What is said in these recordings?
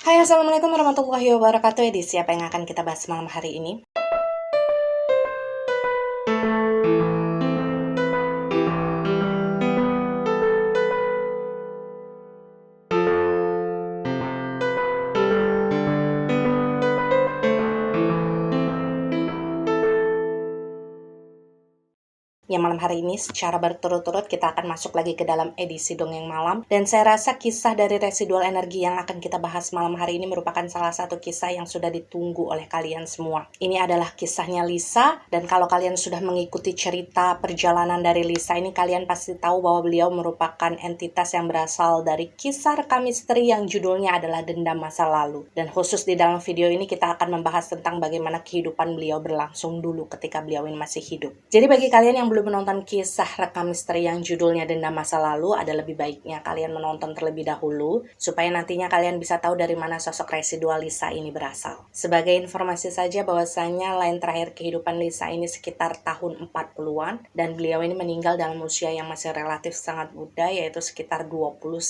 Hai, Assalamualaikum warahmatullahi wabarakatuh. Edisi apa yang akan kita bahas malam hari ini? Ya, malam hari ini secara berturut-turut kita akan masuk lagi ke dalam edisi Dongeng Malam. Dan saya rasa kisah dari residual energi yang akan kita bahas malam hari ini merupakan salah satu kisah yang sudah ditunggu oleh kalian semua. Ini adalah kisahnya Lisa, dan kalau kalian sudah mengikuti cerita perjalanan dari Lisa ini, kalian pasti tahu bahwa beliau merupakan entitas yang berasal dari kisah rekam misteri yang judulnya adalah Dendam Masa Lalu. Dan khusus di dalam video ini kita akan membahas tentang bagaimana kehidupan beliau berlangsung dulu ketika beliau ini masih hidup. Jadi bagi kalian yang belum menonton kisah rekam misteri yang judulnya Dendam Masa Lalu, ada lebih baiknya kalian menonton terlebih dahulu supaya nantinya kalian bisa tahu dari mana sosok residual Lisa ini berasal. Sebagai informasi saja bahwasanya lain terakhir kehidupan Lisa ini sekitar tahun 40-an, dan beliau ini meninggal dalam usia yang masih relatif sangat muda, yaitu sekitar 20-25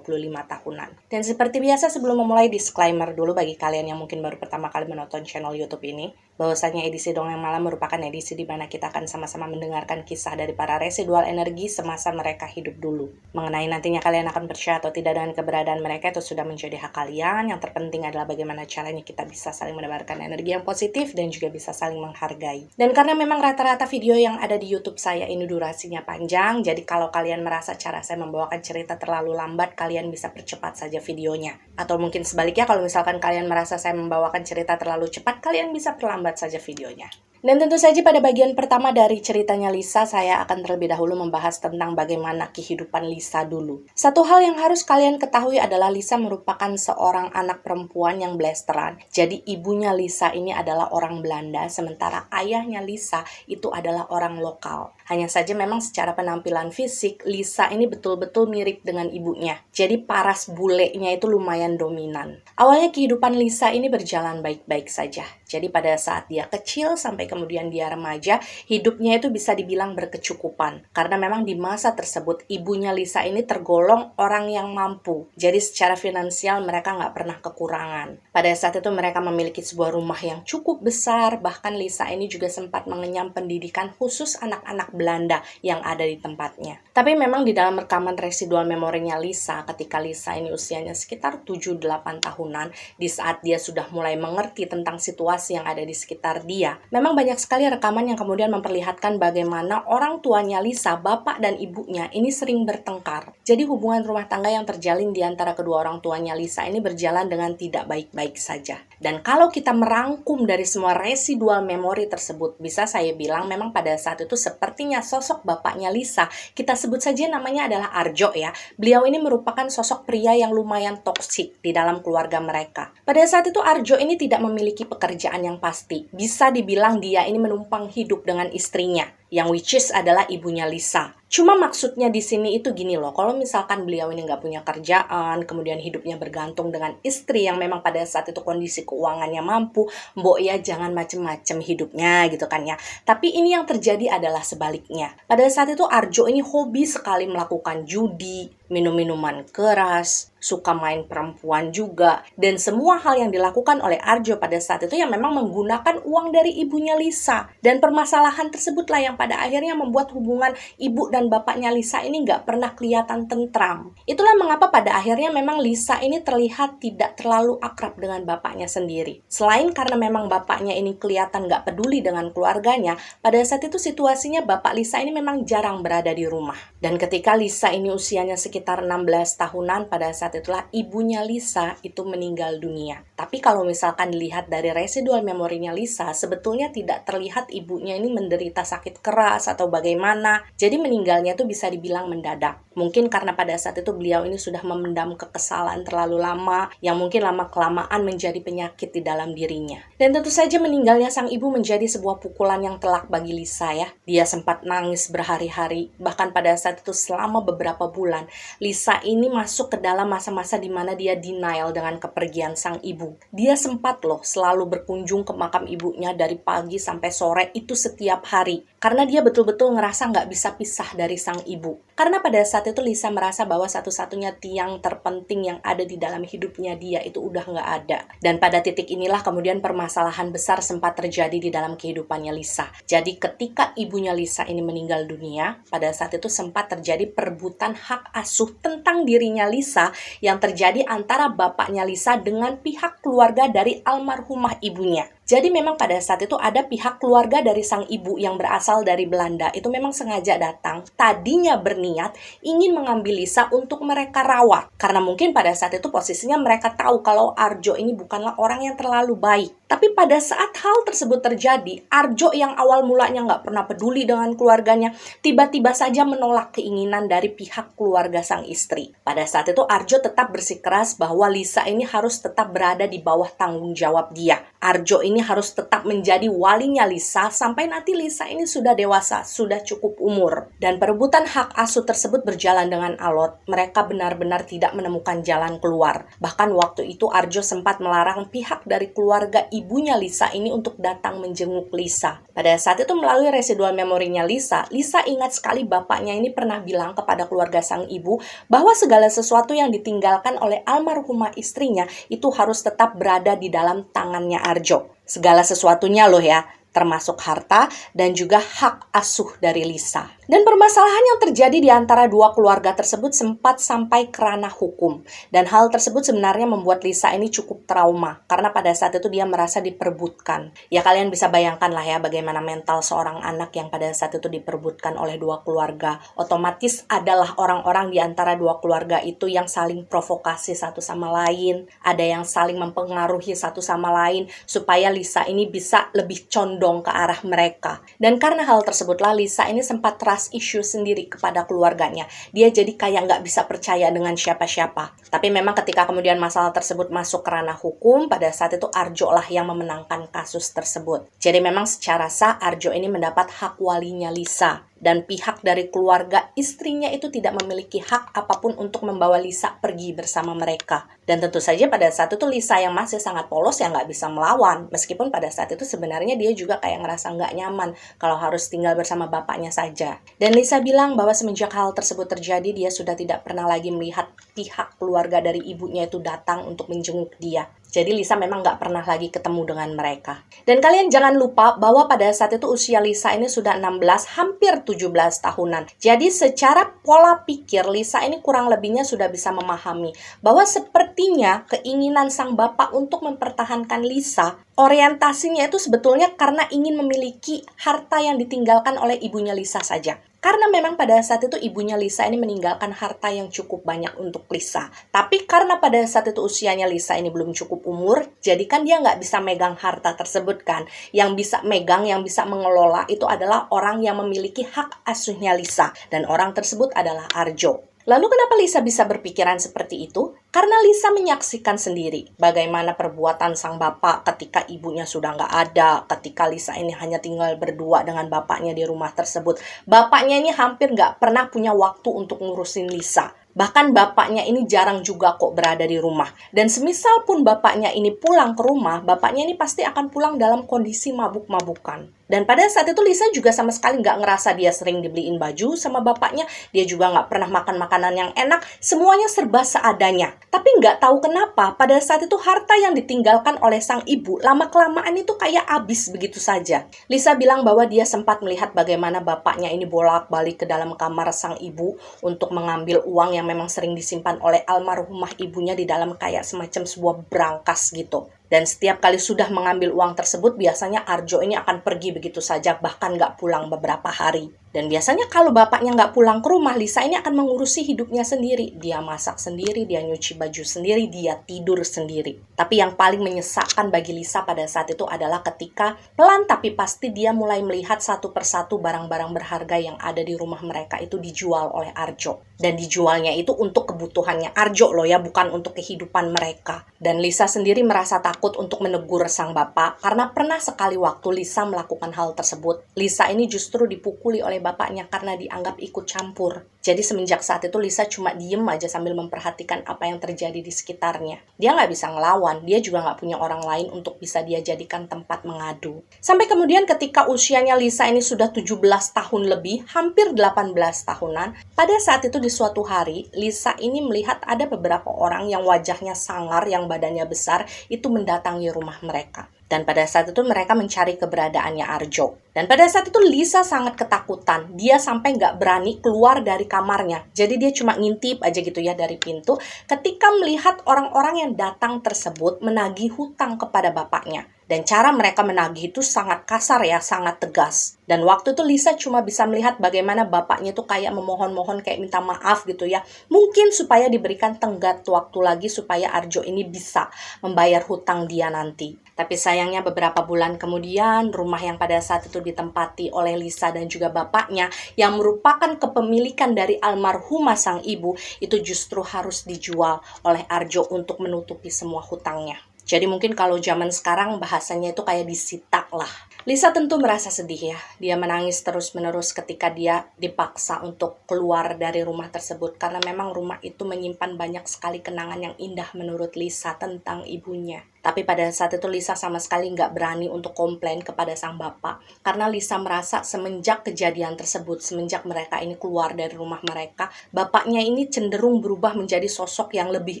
tahunan. Dan seperti biasa sebelum memulai, disclaimer dulu bagi kalian yang mungkin baru pertama kali menonton channel YouTube ini, bahwasanya edisi Dongeng Malam merupakan edisi di mana kita akan sama-sama mendengarkan kisah dari para residual energi semasa mereka hidup dulu. Mengenai nantinya kalian akan percaya atau tidak dengan keberadaan mereka, itu sudah menjadi hak kalian. Yang terpenting adalah bagaimana caranya kita bisa saling menebarkan energi yang positif dan juga bisa saling menghargai. Dan karena memang rata-rata video yang ada di YouTube saya ini durasinya panjang, jadi kalau kalian merasa cara saya membawakan cerita terlalu lambat, kalian bisa percepat saja videonya. Atau mungkin sebaliknya, kalau misalkan kalian merasa saya membawakan cerita terlalu cepat, kalian bisa perlambat saja videonya. Dan tentu saja pada bagian pertama dari ceritanya Lisa, saya akan terlebih dahulu membahas tentang bagaimana kehidupan Lisa dulu. Satu hal yang harus kalian ketahui adalah Lisa merupakan seorang anak perempuan yang blasteran. Jadi ibunya Lisa ini adalah orang Belanda, sementara ayahnya Lisa itu adalah orang lokal. Hanya saja memang secara penampilan fisik, Lisa ini betul-betul mirip dengan ibunya. Jadi paras bulenya itu lumayan dominan. Awalnya kehidupan Lisa ini berjalan baik-baik saja. Jadi pada saat dia kecil sampai kemudian dia remaja, hidupnya itu bisa dibilang berkecukupan. Karena memang di masa tersebut, ibunya Lisa ini tergolong orang yang mampu. Jadi secara finansial mereka nggak pernah kekurangan. Pada saat itu mereka memiliki sebuah rumah yang cukup besar. Bahkan Lisa ini juga sempat mengenyam pendidikan khusus anak-anak Belanda yang ada di tempatnya. Tapi memang di dalam rekaman residual memorinya Lisa, ketika Lisa ini usianya sekitar 7-8 tahunan, di saat dia sudah mulai mengerti tentang situasi yang ada di sekitar dia, memang banyak sekali rekaman yang kemudian memperlihatkan bagaimana orang tuanya Lisa, bapak dan ibunya, ini sering bertengkar. Jadi hubungan rumah tangga yang terjalin di antara kedua orang tuanya Lisa ini berjalan dengan tidak baik-baik saja. Dan kalau kita merangkum dari semua residual memori tersebut, bisa saya bilang memang pada saat itu sepertinya sosok bapaknya Lisa, kita sebut saja namanya adalah Arjo ya. Beliau ini merupakan sosok pria yang lumayan toksik di dalam keluarga mereka. Pada saat itu Arjo ini tidak memiliki pekerjaan yang pasti. Bisa dibilang dia ini menumpang hidup dengan istrinya, yang which is adalah ibunya Lisa. Cuma maksudnya di sini itu gini loh, kalau misalkan beliau ini nggak punya kerjaan, kemudian hidupnya bergantung dengan istri yang memang pada saat itu kondisi keuangannya mampu, mbok ya jangan macem-macem hidupnya gitu kan ya. Tapi ini yang terjadi adalah sebaliknya. Pada saat itu Arjo ini hobi sekali melakukan judi, minum-minuman keras, suka main perempuan juga, dan semua hal yang dilakukan oleh Arjo pada saat itu yang memang menggunakan uang dari ibunya Lisa. Dan permasalahan tersebutlah yang pada akhirnya membuat hubungan ibu dan bapaknya Lisa ini nggak pernah kelihatan tentram. Itulah mengapa pada akhirnya memang Lisa ini terlihat tidak terlalu akrab dengan bapaknya sendiri. Selain karena memang bapaknya ini kelihatan nggak peduli dengan keluarganya, pada saat itu situasinya bapak Lisa ini memang jarang berada di rumah. Dan ketika Lisa ini usianya sekitar 16 tahunan, pada saat itulah ibunya Lisa itu meninggal dunia. Tapi kalau misalkan dilihat dari residual memorinya Lisa, sebetulnya tidak terlihat ibunya ini menderita sakit keras atau bagaimana. Jadi meninggalnya itu bisa dibilang mendadak. Mungkin karena pada saat itu beliau ini sudah memendam kekesalan terlalu lama, yang mungkin lama-kelamaan menjadi penyakit di dalam dirinya. Dan tentu saja meninggalnya sang ibu menjadi sebuah pukulan yang telak bagi Lisa ya. Dia sempat nangis berhari-hari, bahkan pada saat itu selama beberapa bulan, Lisa ini masuk ke dalam masa-masa di mana dia denial dengan kepergian sang ibu. Dia sempat loh selalu berkunjung ke makam ibunya dari pagi sampai sore itu setiap hari. Karena dia betul-betul ngerasa nggak bisa pisah dari sang ibu. Karena pada saat saat itu Lisa merasa bahwa satu-satunya tiang terpenting yang ada di dalam hidupnya dia itu udah nggak ada. Dan pada titik inilah kemudian permasalahan besar sempat terjadi di dalam kehidupannya Lisa. Jadi ketika ibunya Lisa ini meninggal dunia, pada saat itu sempat terjadi perebutan hak asuh tentang dirinya Lisa yang terjadi antara bapaknya Lisa dengan pihak keluarga dari almarhumah ibunya. Jadi memang pada saat itu ada pihak keluarga dari sang ibu yang berasal dari Belanda itu memang sengaja datang. Tadinya berniat ingin mengambil Lisa untuk mereka rawat. Karena mungkin pada saat itu posisinya mereka tahu kalau Arjo ini bukanlah orang yang terlalu baik. Tapi pada saat hal tersebut terjadi, Arjo yang awal mulanya nggak pernah peduli dengan keluarganya, tiba-tiba saja menolak keinginan dari pihak keluarga sang istri. Pada saat itu Arjo tetap bersikeras bahwa Lisa ini harus tetap berada di bawah tanggung jawab dia. Arjo ini harus tetap menjadi walinya Lisa sampai nanti Lisa ini sudah dewasa, sudah cukup umur. Dan perebutan hak asuh tersebut berjalan dengan alot. Mereka benar-benar tidak menemukan jalan keluar. Bahkan waktu itu Arjo sempat melarang pihak dari keluarga ibunya Lisa ini untuk datang menjenguk Lisa. Pada saat itu melalui residual memorinya Lisa ingat sekali bapaknya ini pernah bilang kepada keluarga sang ibu bahwa segala sesuatu yang ditinggalkan oleh almarhumah istrinya itu harus tetap berada di dalam tangannya Arjo. Segala sesuatunya loh ya, termasuk harta dan juga hak asuh dari Lisa. Dan permasalahan yang terjadi di antara dua keluarga tersebut sempat sampai ke ranah hukum. Dan hal tersebut sebenarnya membuat Lisa ini cukup trauma, karena pada saat itu dia merasa diperebutkan. Ya kalian bisa bayangkan lah ya bagaimana mental seorang anak yang pada saat itu diperebutkan oleh dua keluarga. Otomatis adalah orang-orang di antara dua keluarga itu yang saling provokasi satu sama lain. Ada yang saling mempengaruhi satu sama lain supaya Lisa ini bisa lebih condong ke arah mereka. Dan karena hal tersebutlah Lisa ini sempat trust issue sendiri kepada keluarganya. Dia jadi kayak nggak bisa percaya dengan siapa-siapa. Tapi memang ketika kemudian masalah tersebut masuk ke ranah hukum, pada saat itu Arjo lah yang memenangkan kasus tersebut. Jadi memang secara sah Arjo ini mendapat hak walinya Lisa. Dan pihak dari keluarga istrinya itu tidak memiliki hak apapun untuk membawa Lisa pergi bersama mereka. Dan tentu saja pada saat itu Lisa yang masih sangat polos yang nggak bisa melawan. Meskipun pada saat itu sebenarnya dia juga kayak ngerasa nggak nyaman kalau harus tinggal bersama bapaknya saja. Dan Lisa bilang bahwa semenjak hal tersebut terjadi, dia sudah tidak pernah lagi melihat pihak keluarga dari ibunya itu datang untuk menjenguk dia. Jadi Lisa memang nggak pernah lagi ketemu dengan mereka. Dan kalian jangan lupa bahwa pada saat itu usia Lisa ini sudah 16, hampir 17 tahunan. Jadi secara pola pikir Lisa ini kurang lebihnya sudah bisa memahami bahwa sepertinya keinginan sang bapak untuk mempertahankan Lisa, orientasinya itu sebetulnya karena ingin memiliki harta yang ditinggalkan oleh ibunya Lisa saja. Karena memang pada saat itu ibunya Lisa ini meninggalkan harta yang cukup banyak untuk Lisa. Tapi karena pada saat itu usianya Lisa ini belum cukup umur, jadi kan dia nggak bisa megang harta tersebut kan. Yang bisa megang, yang bisa mengelola itu adalah orang yang memiliki hak asuhnya Lisa. Dan orang tersebut adalah Arjo. Lalu kenapa Lisa bisa berpikiran seperti itu? Karena Lisa menyaksikan sendiri bagaimana perbuatan sang bapak ketika ibunya sudah nggak ada, ketika Lisa ini hanya tinggal berdua dengan bapaknya di rumah tersebut. Bapaknya ini hampir nggak pernah punya waktu untuk ngurusin Lisa. Bahkan bapaknya ini jarang juga kok berada di rumah. Dan semisal pun bapaknya ini pulang ke rumah, bapaknya ini pasti akan pulang dalam kondisi mabuk-mabukan. Dan pada saat itu Lisa juga sama sekali nggak ngerasa dia sering dibeliin baju sama bapaknya. Dia juga nggak pernah makan makanan yang enak. Semuanya serba seadanya. Tapi nggak tahu kenapa pada saat itu harta yang ditinggalkan oleh sang ibu lama-kelamaan itu kayak habis begitu saja. Lisa bilang bahwa dia sempat melihat bagaimana bapaknya ini bolak-balik ke dalam kamar sang ibu untuk mengambil uang yang memang sering disimpan oleh almarhumah ibunya di dalam kayak semacam sebuah brankas gitu. Dan setiap kali sudah mengambil uang tersebut, biasanya Arjo ini akan pergi begitu saja, bahkan nggak pulang beberapa hari. Dan biasanya kalau bapaknya nggak pulang ke rumah, Lisa ini akan mengurusi hidupnya sendiri. Dia masak sendiri, dia nyuci baju sendiri, dia tidur sendiri. Tapi yang paling menyesakkan bagi Lisa pada saat itu adalah ketika pelan tapi pasti dia mulai melihat satu persatu barang-barang berharga yang ada di rumah mereka itu dijual oleh Arjo. Dan dijualnya itu untuk kebutuhannya Arjo loh ya, bukan untuk kehidupan mereka. Dan Lisa sendiri merasa takut untuk menegur sang bapak karena pernah sekali waktu Lisa melakukan hal tersebut. Lisa ini justru dipukuli oleh bapaknya karena dianggap ikut campur. Jadi semenjak saat itu Lisa cuma diem aja sambil memperhatikan apa yang terjadi di sekitarnya. Dia nggak bisa ngelawan, dia juga nggak punya orang lain untuk bisa dia jadikan tempat mengadu. Sampai kemudian ketika usianya Lisa ini sudah 17 tahun lebih, hampir 18 tahunan, pada saat itu di suatu hari, Lisa ini melihat ada beberapa orang yang wajahnya sangar, yang badannya besar, itu mendatangi rumah mereka. Dan pada saat itu mereka mencari keberadaannya Arjo. Dan pada saat itu Lisa sangat ketakutan. Dia sampai nggak berani keluar dari kamarnya. Jadi dia cuma ngintip aja gitu ya dari pintu. Ketika melihat orang-orang yang datang tersebut menagih hutang kepada bapaknya. Dan cara mereka menagih itu sangat kasar ya, sangat tegas. Dan waktu itu Lisa cuma bisa melihat bagaimana bapaknya itu kayak memohon-mohon, kayak minta maaf gitu ya. Mungkin supaya diberikan tenggat waktu lagi supaya Arjo ini bisa membayar hutang dia nanti. Tapi sayangnya beberapa bulan kemudian, rumah yang pada saat itu ditempati oleh Lisa dan juga bapaknya, yang merupakan kepemilikan dari almarhumah sang ibu, itu justru harus dijual oleh Arjo untuk menutupi semua hutangnya. Jadi mungkin kalau zaman sekarang bahasanya itu kayak disita lah. Lisa tentu merasa sedih ya. Dia menangis terus-menerus ketika dia dipaksa untuk keluar dari rumah tersebut. Karena memang rumah itu menyimpan banyak sekali kenangan yang indah menurut Lisa tentang ibunya. Tapi pada saat itu Lisa sama sekali nggak berani untuk komplain kepada sang bapak. Karena Lisa merasa semenjak kejadian tersebut, semenjak mereka ini keluar dari rumah mereka, bapaknya ini cenderung berubah menjadi sosok yang lebih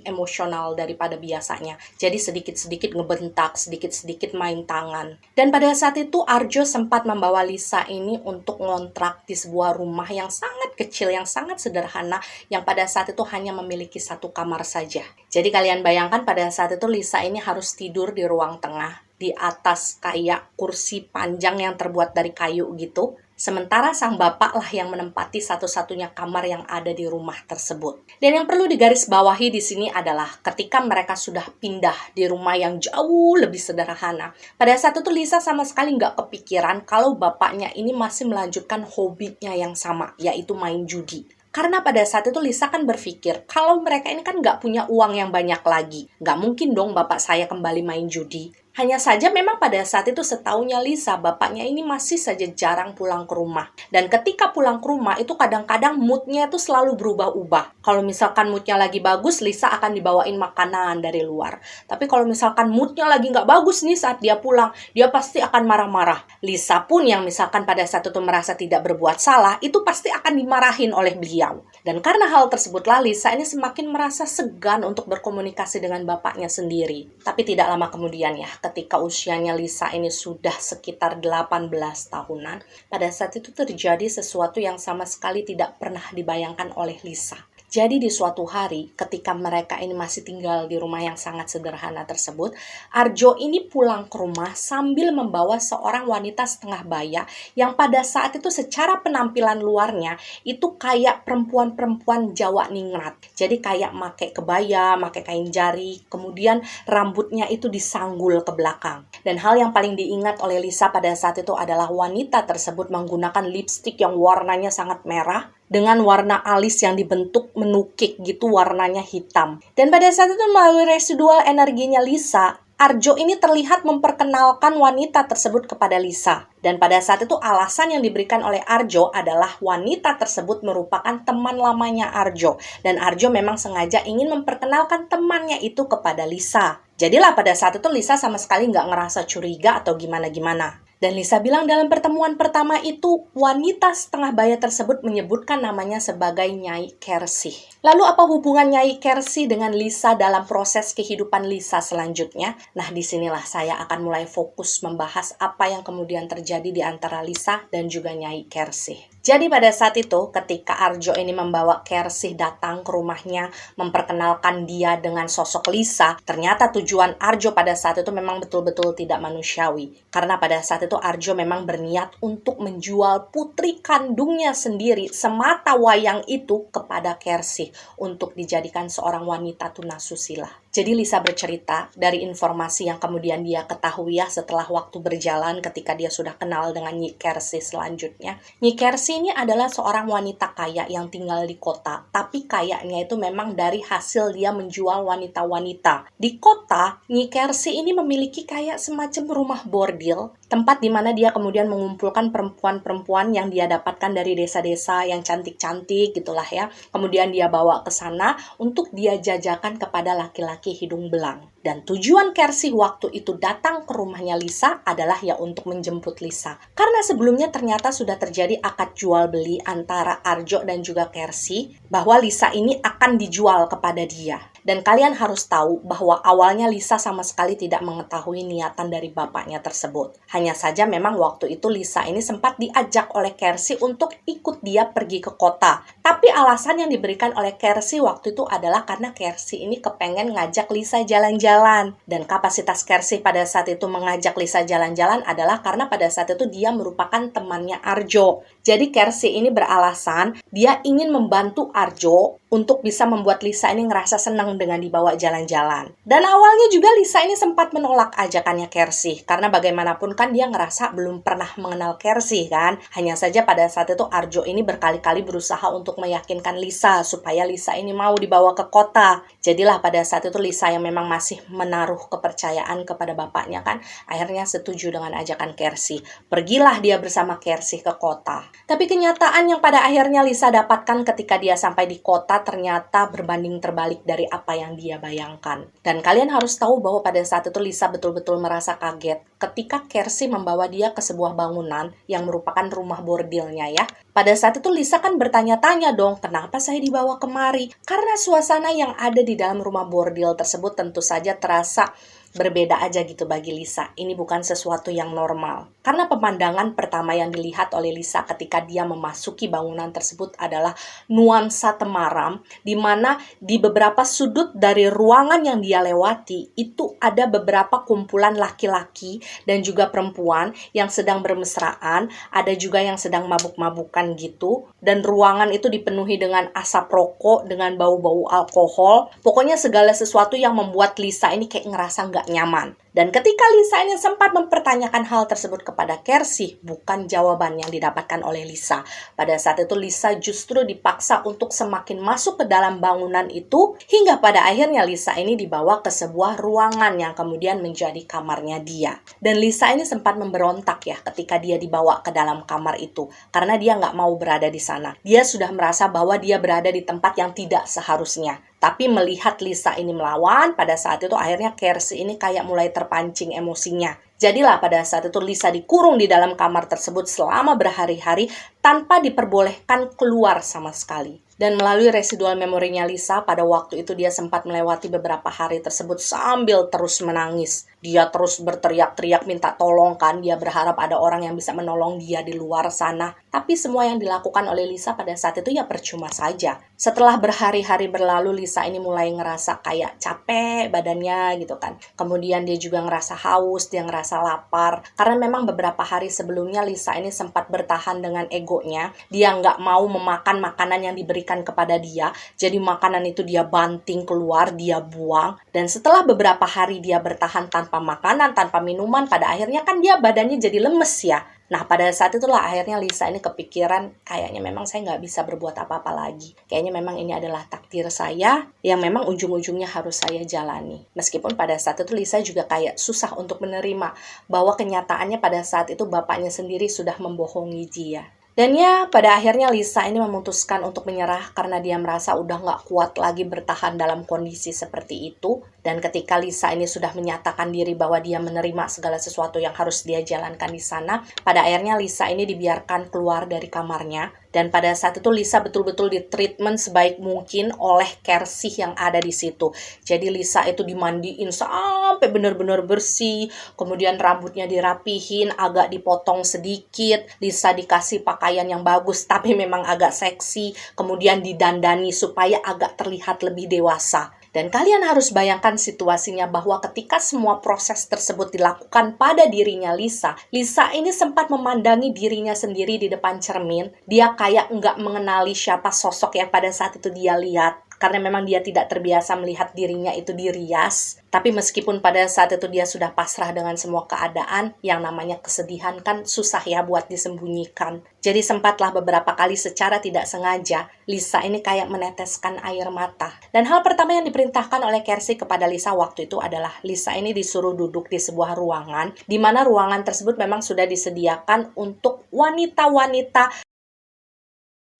emosional daripada biasanya. Jadi sedikit-sedikit ngebentak, sedikit-sedikit main tangan. Dan pada saat itu Arjo sempat membawa Lisa ini untuk ngontrak di sebuah rumah yang sangat kecil, yang sangat sederhana, yang pada saat itu hanya memiliki satu kamar saja. Jadi kalian bayangkan pada saat itu Lisa ini harus tidur di ruang tengah, di atas kayak kursi panjang yang terbuat dari kayu gitu. Sementara sang bapak lah yang menempati satu-satunya kamar yang ada di rumah tersebut. Dan yang perlu digarisbawahi di sini adalah ketika mereka sudah pindah di rumah yang jauh lebih sederhana. Pada saat itu Lisa sama sekali nggak kepikiran kalau bapaknya ini masih melanjutkan hobinya yang sama, yaitu main judi. Karena pada saat itu Lisa kan berpikir, kalau mereka ini kan nggak punya uang yang banyak lagi. Nggak mungkin dong bapak saya kembali main judi. Hanya saja memang pada saat itu setaunya Lisa, bapaknya ini masih saja jarang pulang ke rumah. Dan ketika pulang ke rumah itu kadang-kadang moodnya itu selalu berubah-ubah. Kalau misalkan moodnya lagi bagus, Lisa akan dibawain makanan dari luar. Tapi kalau misalkan moodnya lagi nggak bagus nih saat dia pulang, dia pasti akan marah-marah. Lisa pun yang misalkan pada saat itu merasa tidak berbuat salah, itu pasti akan dimarahin oleh beliau. Dan karena hal tersebutlah Lisa ini semakin merasa segan untuk berkomunikasi dengan bapaknya sendiri. Tapi tidak lama kemudian ya, ketika usianya Lisa ini sudah sekitar 18 tahunan, pada saat itu terjadi sesuatu yang sama sekali tidak pernah dibayangkan oleh Lisa. Jadi di suatu hari ketika mereka ini masih tinggal di rumah yang sangat sederhana tersebut, Arjo ini pulang ke rumah sambil membawa seorang wanita setengah baya yang pada saat itu secara penampilan luarnya itu kayak perempuan-perempuan Jawa ningrat. Jadi kayak make kebaya, make kain jari, kemudian rambutnya itu disanggul ke belakang. Dan hal yang paling diingat oleh Lisa pada saat itu adalah wanita tersebut menggunakan lipstik yang warnanya sangat merah, dengan warna alis yang dibentuk menukik gitu warnanya hitam. Dan pada saat itu melalui residual energinya Lisa, Arjo ini terlihat memperkenalkan wanita tersebut kepada Lisa. Dan pada saat itu alasan yang diberikan oleh Arjo adalah wanita tersebut merupakan teman lamanya Arjo. Dan Arjo memang sengaja ingin memperkenalkan temannya itu kepada Lisa. Jadilah pada saat itu Lisa sama sekali nggak ngerasa curiga atau gimana-gimana. Dan Lisa bilang dalam pertemuan pertama itu, wanita setengah baya tersebut menyebutkan namanya sebagai Nyai Kersih. Lalu apa hubungan Nyai Kersih dengan Lisa dalam proses kehidupan Lisa selanjutnya? Nah, disinilah saya akan mulai fokus membahas apa yang kemudian terjadi di antara Lisa dan juga Nyai Kersih. Jadi pada saat itu, ketika Arjo ini membawa Kersih datang ke rumahnya, memperkenalkan dia dengan sosok Lisa, ternyata tujuan Arjo pada saat itu memang betul-betul tidak manusiawi. Karena pada saat itu Arjo memang berniat untuk menjual putri kandungnya sendiri semata wayang itu kepada Kersih untuk dijadikan seorang wanita tunasusila. Jadi Lisa bercerita dari informasi yang kemudian dia ketahui ya setelah waktu berjalan ketika dia sudah kenal dengan Nyi Kersih selanjutnya. Nyi Kersih ini adalah seorang wanita kaya yang tinggal di kota, tapi kayanya itu memang dari hasil dia menjual wanita-wanita. Di kota, Nyi Kersih ini memiliki kayak semacam rumah bordil, tempat di mana dia kemudian mengumpulkan perempuan-perempuan yang dia dapatkan dari desa-desa yang cantik-cantik gitulah ya. Kemudian dia bawa ke sana untuk dia jajakan kepada laki-laki hidung belang. Dan tujuan Kersi waktu itu datang ke rumahnya Lisa adalah ya untuk menjemput Lisa. Karena sebelumnya ternyata sudah terjadi akad jual beli antara Arjo dan juga Kersi bahwa Lisa ini akan dijual kepada dia. Dan kalian harus tahu bahwa awalnya Lisa sama sekali tidak mengetahui niatan dari bapaknya tersebut. Hanya saja memang waktu itu Lisa ini sempat diajak oleh Kersi untuk ikut dia pergi ke kota. Tapi alasan yang diberikan oleh Kersi waktu itu adalah karena Kersi ini kepengen ngajak Lisa jalan-jalan. Dan kapasitas Kersi pada saat itu mengajak Lisa jalan-jalan adalah karena pada saat itu dia merupakan temannya Arjo. Jadi Kersi ini beralasan dia ingin membantu Arjo untuk bisa membuat Lisa ini ngerasa senang dengan dibawa jalan-jalan. Dan awalnya juga Lisa ini sempat menolak ajakannya Kersi, karena bagaimanapun kan dia ngerasa belum pernah mengenal Kersi kan. Hanya saja pada saat itu Arjo ini berkali-kali berusaha untuk meyakinkan Lisa supaya Lisa ini mau dibawa ke kota. Jadilah pada saat itu Lisa yang memang masih menaruh kepercayaan kepada bapaknya kan, akhirnya setuju dengan ajakan Kersi. Pergilah dia bersama Kersi ke kota. Tapi kenyataan yang pada akhirnya Lisa dapatkan ketika dia sampai di kota ternyata berbanding terbalik dari apa yang dia bayangkan. Dan kalian harus tahu bahwa pada saat itu Lisa betul-betul merasa kaget ketika Kersi membawa dia ke sebuah bangunan yang merupakan rumah bordelnya ya. Pada saat itu Lisa kan bertanya-tanya dong, kenapa saya dibawa kemari? Karena suasana yang ada di dalam rumah bordil tersebut tentu saja terasa berbeda aja gitu bagi Lisa. Ini bukan sesuatu yang normal. Karena pemandangan pertama yang dilihat oleh Lisa ketika dia memasuki bangunan tersebut adalah nuansa temaram, di mana di beberapa sudut dari ruangan yang dia lewati, itu ada beberapa kumpulan laki-laki dan juga perempuan yang sedang bermesraan, ada juga yang sedang mabuk-mabukan gitu, dan ruangan itu dipenuhi dengan asap rokok, dengan bau-bau alkohol. Pokoknya segala sesuatu yang membuat Lisa ini kayak ngerasa nggak nyaman. Dan ketika Lisa ini sempat mempertanyakan hal tersebut kepada Kersi, bukan jawaban yang didapatkan oleh Lisa. Pada saat itu Lisa justru dipaksa untuk semakin masuk ke dalam bangunan itu, hingga pada akhirnya Lisa ini dibawa ke sebuah ruangan yang kemudian menjadi kamarnya dia. Dan Lisa ini sempat memberontak ya ketika dia dibawa ke dalam kamar itu, karena dia nggak mau berada di sana. Dia sudah merasa bahwa dia berada di tempat yang tidak seharusnya. Tapi melihat Lisa ini melawan, pada saat itu akhirnya Kersi ini kayak mulai terpancing emosinya. Jadilah pada saat itu Lisa dikurung di dalam kamar tersebut selama berhari-hari tanpa diperbolehkan keluar sama sekali. Dan melalui residual memorinya Lisa, pada waktu itu dia sempat melewati beberapa hari tersebut sambil terus menangis. Dia terus berteriak-teriak minta tolong kan, dia berharap ada orang yang bisa menolong dia di luar sana. Tapi semua yang dilakukan oleh Lisa pada saat itu ya percuma saja. Setelah berhari-hari berlalu, Lisa ini mulai ngerasa kayak capek badannya gitu kan. Kemudian dia juga ngerasa haus, dia ngerasa lapar. Karena memang beberapa hari sebelumnya Lisa ini sempat bertahan dengan egonya. Dia nggak mau memakan makanan yang diberikan kepada dia. Jadi makanan itu dia banting keluar, dia buang. Dan setelah beberapa hari dia bertahan tanpa makanan, tanpa minuman, pada akhirnya kan dia badannya jadi lemes ya. Nah, pada saat itulah akhirnya Lisa ini kepikiran, kayaknya memang saya nggak bisa berbuat apa-apa lagi. Kayaknya memang ini adalah takdir saya yang memang ujung-ujungnya harus saya jalani. Meskipun pada saat itu Lisa juga kayak susah untuk menerima bahwa kenyataannya pada saat itu bapaknya sendiri sudah membohongi dia. Dan ya, pada akhirnya Lisa ini memutuskan untuk menyerah karena dia merasa udah nggak kuat lagi bertahan dalam kondisi seperti itu. Dan ketika Lisa ini sudah menyatakan diri bahwa dia menerima segala sesuatu yang harus dia jalankan di sana, pada akhirnya Lisa ini dibiarkan keluar dari kamarnya. Dan pada saat itu Lisa betul-betul ditreatment sebaik mungkin oleh Kersi yang ada di situ. Jadi Lisa itu dimandiin sampai benar-benar bersih, kemudian rambutnya dirapihin, agak dipotong sedikit, Lisa dikasih pakaian yang bagus tapi memang agak seksi, kemudian didandani supaya agak terlihat lebih dewasa. Dan kalian harus bayangkan situasinya bahwa ketika semua proses tersebut dilakukan pada dirinya Lisa, Lisa ini sempat memandangi dirinya sendiri di depan cermin. Dia kayak nggak mengenali siapa sosok yang pada saat itu dia lihat. karena memang dia tidak terbiasa melihat dirinya itu dirias. Tapi meskipun pada saat itu dia sudah pasrah dengan semua keadaan, yang namanya kesedihan kan susah ya buat disembunyikan. Jadi sempatlah beberapa kali secara tidak sengaja, Lisa ini kayak meneteskan air mata. Dan hal pertama yang diperintahkan oleh Kelsey kepada Lisa waktu itu adalah Lisa ini disuruh duduk di sebuah ruangan, di mana ruangan tersebut memang sudah disediakan untuk wanita-wanita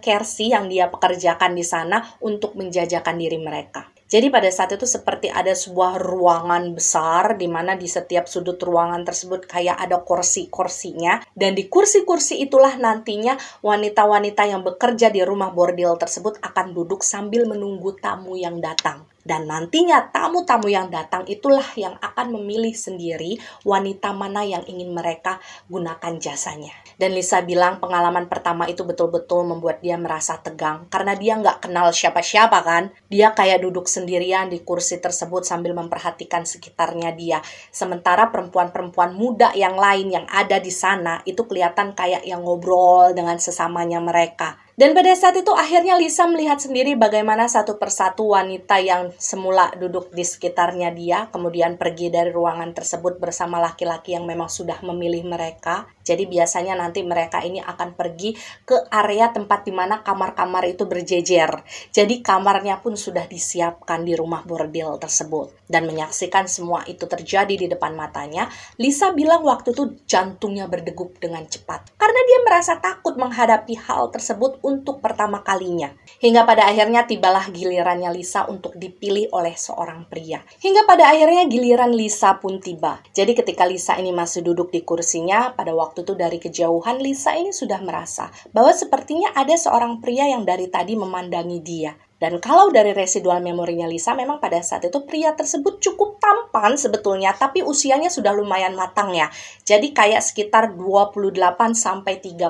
Kelsey yang dia pekerjakan di sana untuk menjajakan diri mereka. Jadi pada saat itu seperti ada sebuah ruangan besar di mana di setiap sudut ruangan tersebut kayak ada kursi-kursinya, dan di kursi-kursi itulah nantinya wanita-wanita yang bekerja di rumah bordil tersebut akan duduk sambil menunggu tamu yang datang. Dan nantinya tamu-tamu yang datang itulah yang akan memilih sendiri wanita mana yang ingin mereka gunakan jasanya. Dan Lisa bilang pengalaman pertama itu betul-betul membuat dia merasa tegang. Karena dia nggak kenal siapa-siapa kan. Dia kayak duduk sendirian di kursi tersebut sambil memperhatikan sekitarnya dia. Sementara perempuan-perempuan muda yang lain yang ada di sana itu kelihatan kayak yang ngobrol dengan sesamanya mereka. Dan pada saat itu akhirnya Lisa melihat sendiri bagaimana satu persatu wanita yang semula duduk di sekitarnya dia kemudian pergi dari ruangan tersebut bersama laki-laki yang memang sudah memilih mereka. Jadi biasanya nanti mereka ini akan pergi ke area tempat di mana kamar-kamar itu berjejer. Jadi kamarnya pun sudah disiapkan di rumah bordil tersebut. Dan menyaksikan semua itu terjadi di depan matanya, Lisa bilang waktu itu jantungnya berdegup dengan cepat. Karena dia merasa takut menghadapi hal tersebut untuk pertama kalinya. Hingga pada akhirnya tibalah gilirannya Lisa untuk dipilih oleh seorang pria. Hingga pada akhirnya giliran Lisa pun tiba. Jadi ketika Lisa ini masih duduk di kursinya, pada waktu itu dari kejauhan Lisa ini sudah merasa bahwa sepertinya ada seorang pria yang dari tadi memandangi dia. Dan kalau dari residual memorinya Lisa, memang pada saat itu pria tersebut cukup tampan sebetulnya, tapi usianya sudah lumayan matang ya. Jadi kayak sekitar 28-30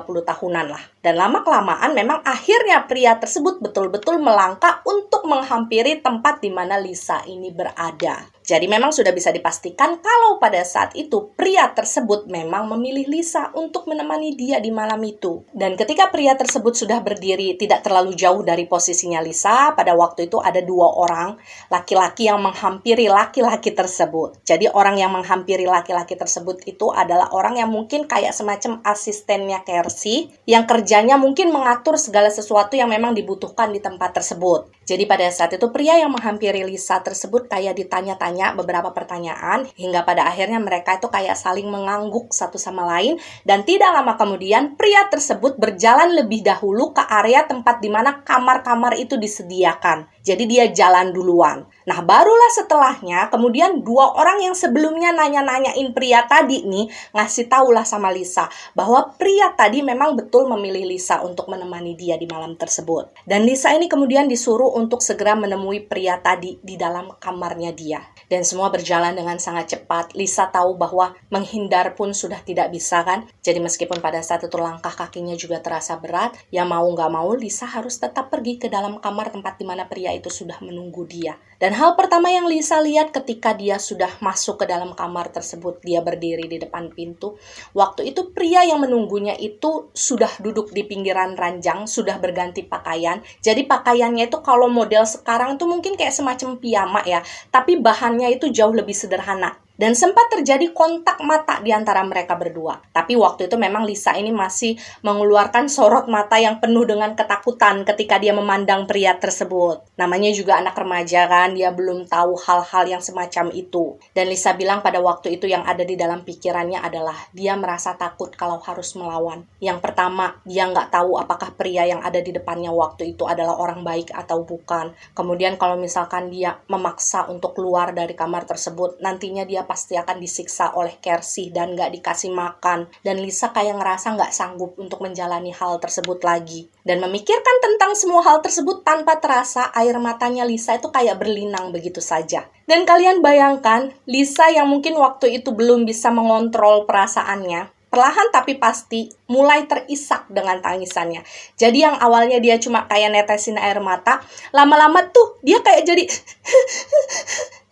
tahunan lah. Dan lama-kelamaan memang akhirnya pria tersebut betul-betul melangkah untuk menghampiri tempat di mana Lisa ini berada. Jadi memang sudah bisa dipastikan kalau pada saat itu pria tersebut memang memilih Lisa untuk menemani dia di malam itu. Dan ketika pria tersebut sudah berdiri tidak terlalu jauh dari posisinya Lisa, pada waktu itu ada dua orang laki-laki yang menghampiri laki-laki tersebut. Jadi orang yang menghampiri laki-laki tersebut itu adalah orang yang mungkin kayak semacam asistennya Kelsey, yang kerjanya mungkin mengatur segala sesuatu yang memang dibutuhkan di tempat tersebut. Jadi pada saat itu pria yang menghampiri Lisa tersebut kayak ditanya-tanya beberapa pertanyaan, hingga pada akhirnya mereka itu kayak saling mengangguk satu sama lain. Dan tidak lama kemudian pria tersebut berjalan lebih dahulu ke area tempat di mana kamar-kamar itu disediakan. Jadi dia jalan duluan. Nah barulah setelahnya kemudian dua orang yang sebelumnya nanya-nanyain pria tadi nih ngasih tahulah sama Lisa bahwa pria tadi memang betul memilih Lisa untuk menemani dia di malam tersebut. Dan Lisa ini kemudian disuruh untuk segera menemui pria tadi di dalam kamarnya dia. Dan semua berjalan dengan sangat cepat. Lisa tahu bahwa menghindar pun sudah tidak bisa kan. Jadi meskipun pada saat itu langkah kakinya juga terasa berat, ya mau nggak mau Lisa harus tetap pergi ke dalam kamar tempat di mana pria itu sudah menunggu dia. Dan hal pertama yang Lisa lihat ketika dia sudah masuk ke dalam kamar tersebut, dia berdiri di depan pintu. Waktu itu pria yang menunggunya itu sudah duduk di pinggiran ranjang, sudah berganti pakaian. Jadi pakaiannya itu kalau model sekarang itu mungkin kayak semacam piyama ya, tapi bahannya itu jauh lebih sederhana. Dan sempat terjadi kontak mata di antara mereka berdua. Tapi waktu itu memang Lisa ini masih mengeluarkan sorot mata yang penuh dengan ketakutan ketika dia memandang pria tersebut. Namanya juga anak remaja kan, dia belum tahu hal-hal yang semacam itu. Dan Lisa bilang pada waktu itu yang ada di dalam pikirannya adalah dia merasa takut kalau harus melawan. Yang pertama, dia nggak tahu apakah pria yang ada di depannya waktu itu adalah orang baik atau bukan. Kemudian kalau misalkan dia memaksa untuk keluar dari kamar tersebut, nantinya dia pasti akan disiksa oleh Kelsey dan nggak dikasih makan. Dan Lisa kayak ngerasa nggak sanggup untuk menjalani hal tersebut lagi. Dan memikirkan tentang semua hal tersebut tanpa terasa air matanya Lisa itu kayak berlinang begitu saja. Dan kalian bayangkan, Lisa yang mungkin waktu itu belum bisa mengontrol perasaannya, perlahan tapi pasti mulai terisak dengan tangisannya. Jadi yang awalnya dia cuma kayak netesin air mata, lama-lama tuh dia kayak jadi